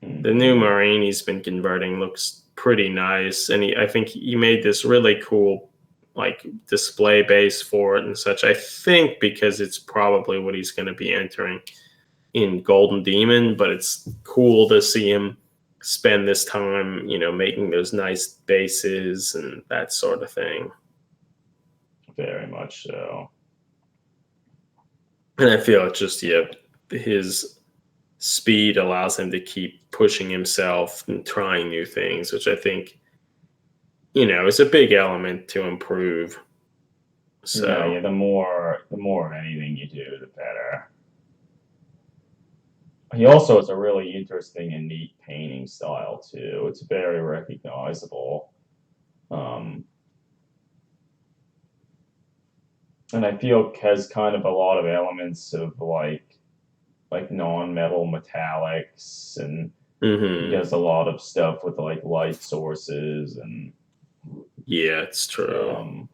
new Marine he's been converting looks pretty nice, and I think he made this really cool like display base for it and such. I think because it's probably what he's going to be entering in Golden Demon, but it's cool to see him spend this time, making those nice bases and that sort of thing. Very much so. And I feel it's just, his speed allows him to keep pushing himself and trying new things, which I think, is a big element to improve. So yeah, the more of anything you do, the better. He also has a really interesting and neat painting style too. It's very recognizable. And I feel has kind of a lot of elements of like non-metal metallics, and he does a lot of stuff with like light sources and yeah, it's true.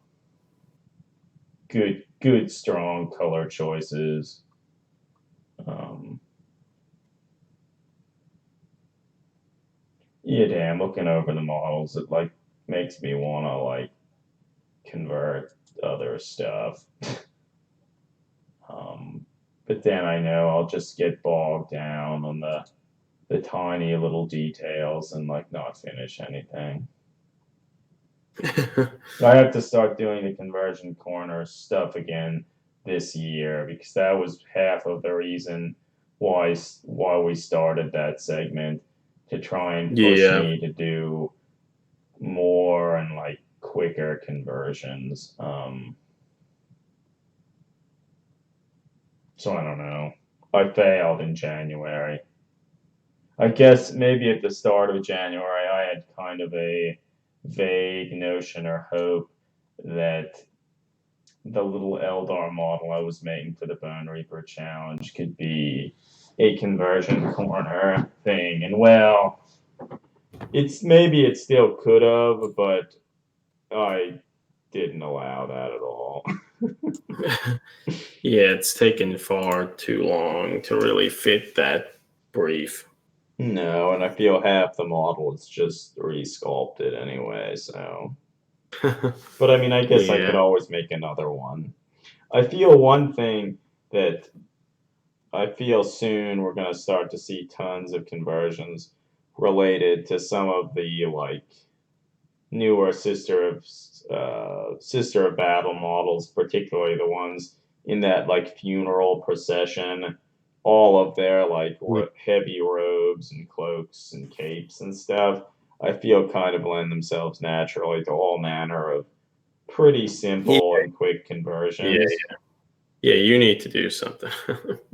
Good strong color choices. Yeah, damn, looking over the models, it like makes me want to like convert other stuff. But then I know I'll just get bogged down on the tiny little details and like not finish anything. I have to start doing the conversion corner stuff again this year, because that was half of the reason why we started that segment, to try and push me to do more and like quicker conversions. So I don't know. I failed in January. I guess maybe at the start of January I had kind of a vague notion or hope that the little Eldar model I was making for the Bonereaper challenge could be a conversion corner thing. And well, maybe it still could have, but I didn't allow that at all. Yeah, it's taken far too long to really fit that brief. No, and I feel half the model is just resculpted anyway, so. But I mean, I guess I could always make another one. I feel one thing that I feel soon we're going to start to see tons of conversions related to some of the like newer Sister of Battle models, particularly the ones in that like funeral procession. All of their like heavy robes and cloaks and capes and stuff, I feel kind of lend themselves naturally to all manner of pretty simple and quick conversions. Yeah, you need to do something.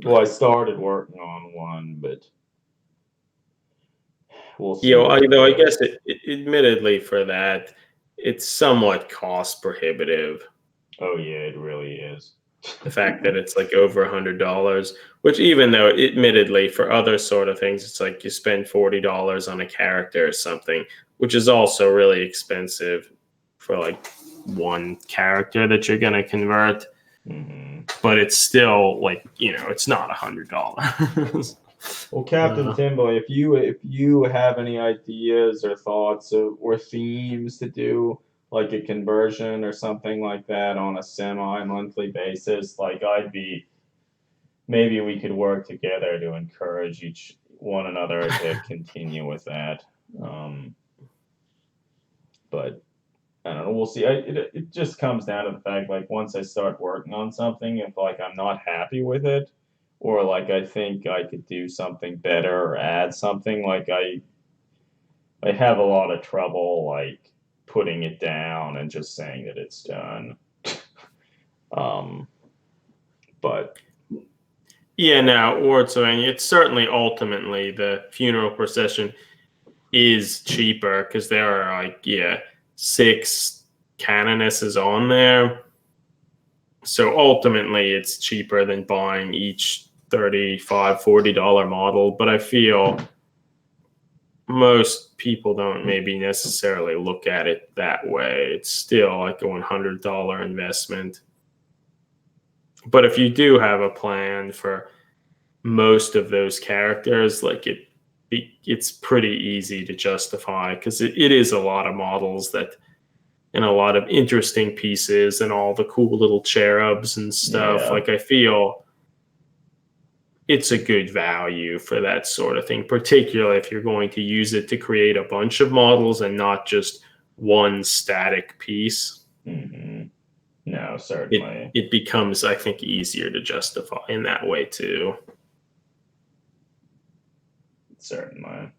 Well, I started working on one, but we'll see. Though I guess admittedly for that, it's somewhat cost prohibitive. Oh yeah, it really is. The fact that it's like over $100, which even though admittedly for other sort of things, it's like you spend $40 on a character or something, which is also really expensive for like one character that you're going to convert. Mm-hmm. But it's still like, it's not $100. Well, Captain Timbo, if you have any ideas or thoughts or themes to do like a conversion or something like that on a semi-monthly basis, like maybe we could work together to encourage one another to continue with that. But I don't know. We'll see. It just comes down to the fact, like, once I start working on something, if like I'm not happy with it, or like I think I could do something better or add something, like I have a lot of trouble like putting it down and just saying that it's done. But yeah, now it's certainly ultimately the funeral procession is cheaper because there are like 6 canonesses on there. So ultimately it's cheaper than buying each $35-$40 model, but I feel most people don't maybe necessarily look at it that way. It's still like a $100 investment. But if you do have a plan for most of those characters, like it's pretty easy to justify, because it is a lot of models that, and a lot of interesting pieces and all the cool little cherubs and stuff. Yeah. Like I feel it's a good value for that sort of thing, particularly if you're going to use it to create a bunch of models and not just one static piece. Mm-hmm. No, certainly. It becomes, I think, easier to justify in that way too. Certainly.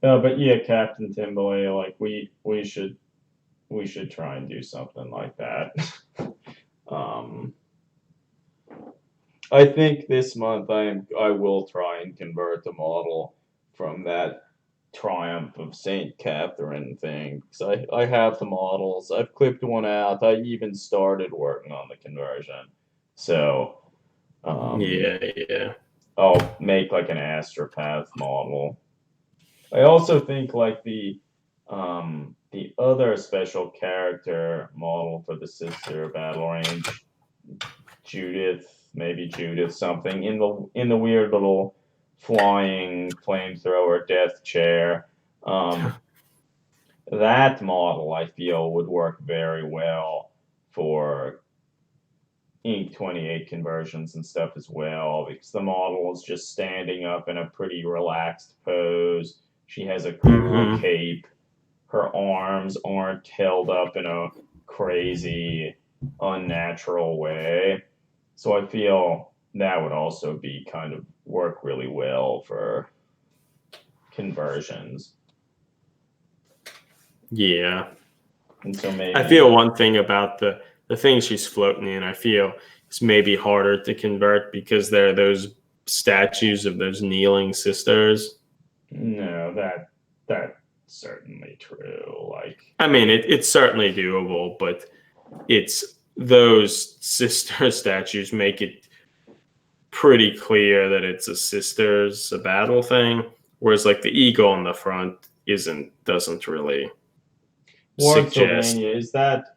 But yeah, Captain Timberley, like we should try and do something like that. I think this month I will try and convert the model from that Triumph of Saint Catherine thing. So I have the models. I've clipped one out. I even started working on the conversion. So Yeah. I'll make like an astropath model. I also think like the other special character model for the sister battle range, maybe Judith something in the weird little flying flamethrower death chair. That model I feel would work very well for Ink 28 conversions and stuff as well, because the model is just standing up in a pretty relaxed pose. She has a cool cape. Her arms aren't held up in a crazy, unnatural way. So I feel that would also be kind of work really well for conversions. Yeah. And so maybe I feel one thing about the thing she's floating in, I feel it's maybe harder to convert because there are those statues of those kneeling sisters. No, that's certainly true. Like, I mean, it's certainly doable, but it's those sister statues make it pretty clear that it's a battle thing, whereas like the eagle on the front doesn't really Ward suggest. Sylvania, is that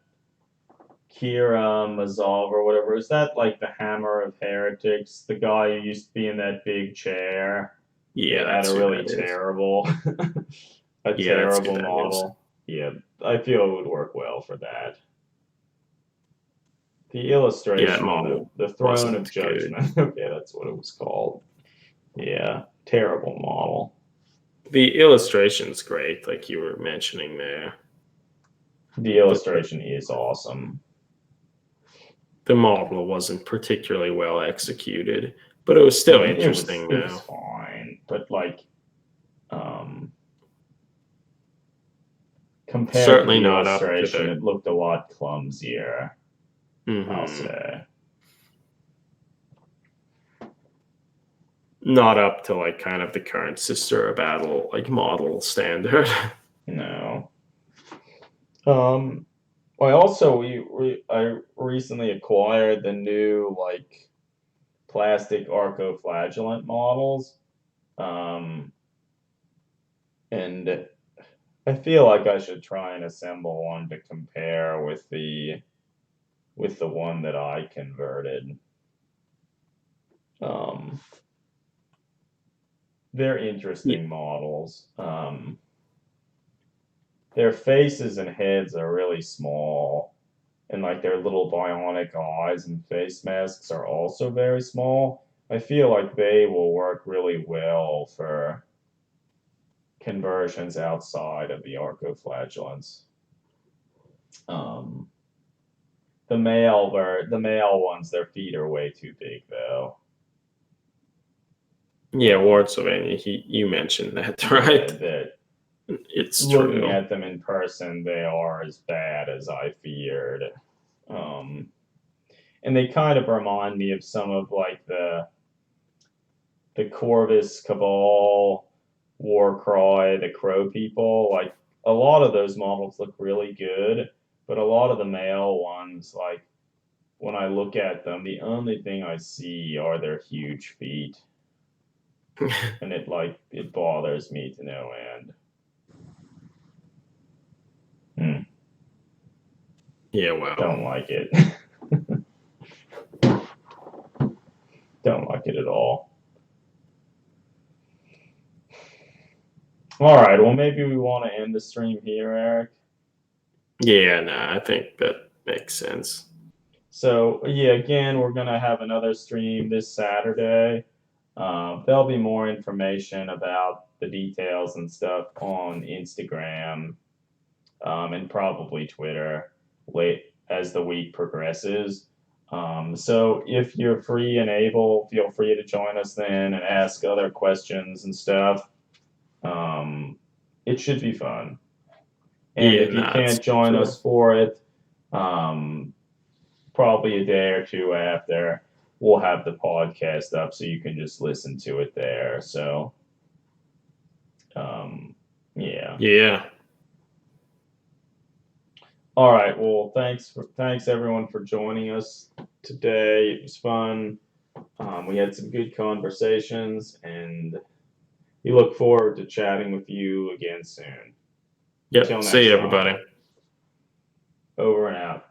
Kira Mazov or whatever? Is that like the Hammer of Heretics, the guy who used to be in that big chair? Yeah, had a really terrible, terrible model. Yeah, I feel it would work well for that. The illustration on the Throne of Judgment. Okay, that's what it was called. Yeah, terrible model. The illustration's great, like you were mentioning there. The illustration is awesome. The model wasn't particularly well executed, but it was still interesting. It was fine, but like, compared certainly to the not illustration, up to it looked a lot clumsier. I'll say. Not up to like kind of the current Sister of Battle like model standard. No. I recently acquired the new like plastic arcoflagellant models, and I feel like I should try and assemble one to compare with the one that I converted. They're interesting models. Their faces and heads are really small, and like their little bionic eyes and face masks are also very small. I feel like they will work really well for conversions outside of the arcoflagellants. The male ones, their feet are way too big though. Yeah, Ward Sylvania, you mentioned that, right? Yeah, it's looking true. at them in person, they are as bad as I feared. And they kind of remind me of some of like the Corvus Cabal, Warcry, the Crow people. Like a lot of those models look really good, but a lot of the male ones, like when I look at them, the only thing I see are their huge feet. And it bothers me to no end. Yeah, well. Don't like it. Don't like it at all. All right, well, maybe we want to end the stream here, Eric. Yeah, no, I think that makes sense. So yeah, again, we're gonna have another stream this Saturday. There'll be more information about the details and stuff on Instagram, and probably Twitter late as the week progresses. So if you're free and able, feel free to join us then and ask other questions and stuff. It should be fun. And Yeah, if you nah, it's can't join cool. us for it, probably a day or two after, we'll have the podcast up so you can just listen to it there. So, yeah. Yeah. All right. Well, thanks everyone for joining us today. It was fun. We had some good conversations, and we look forward to chatting with you again soon. Yep. Until See next you, time. everybody. Over and out.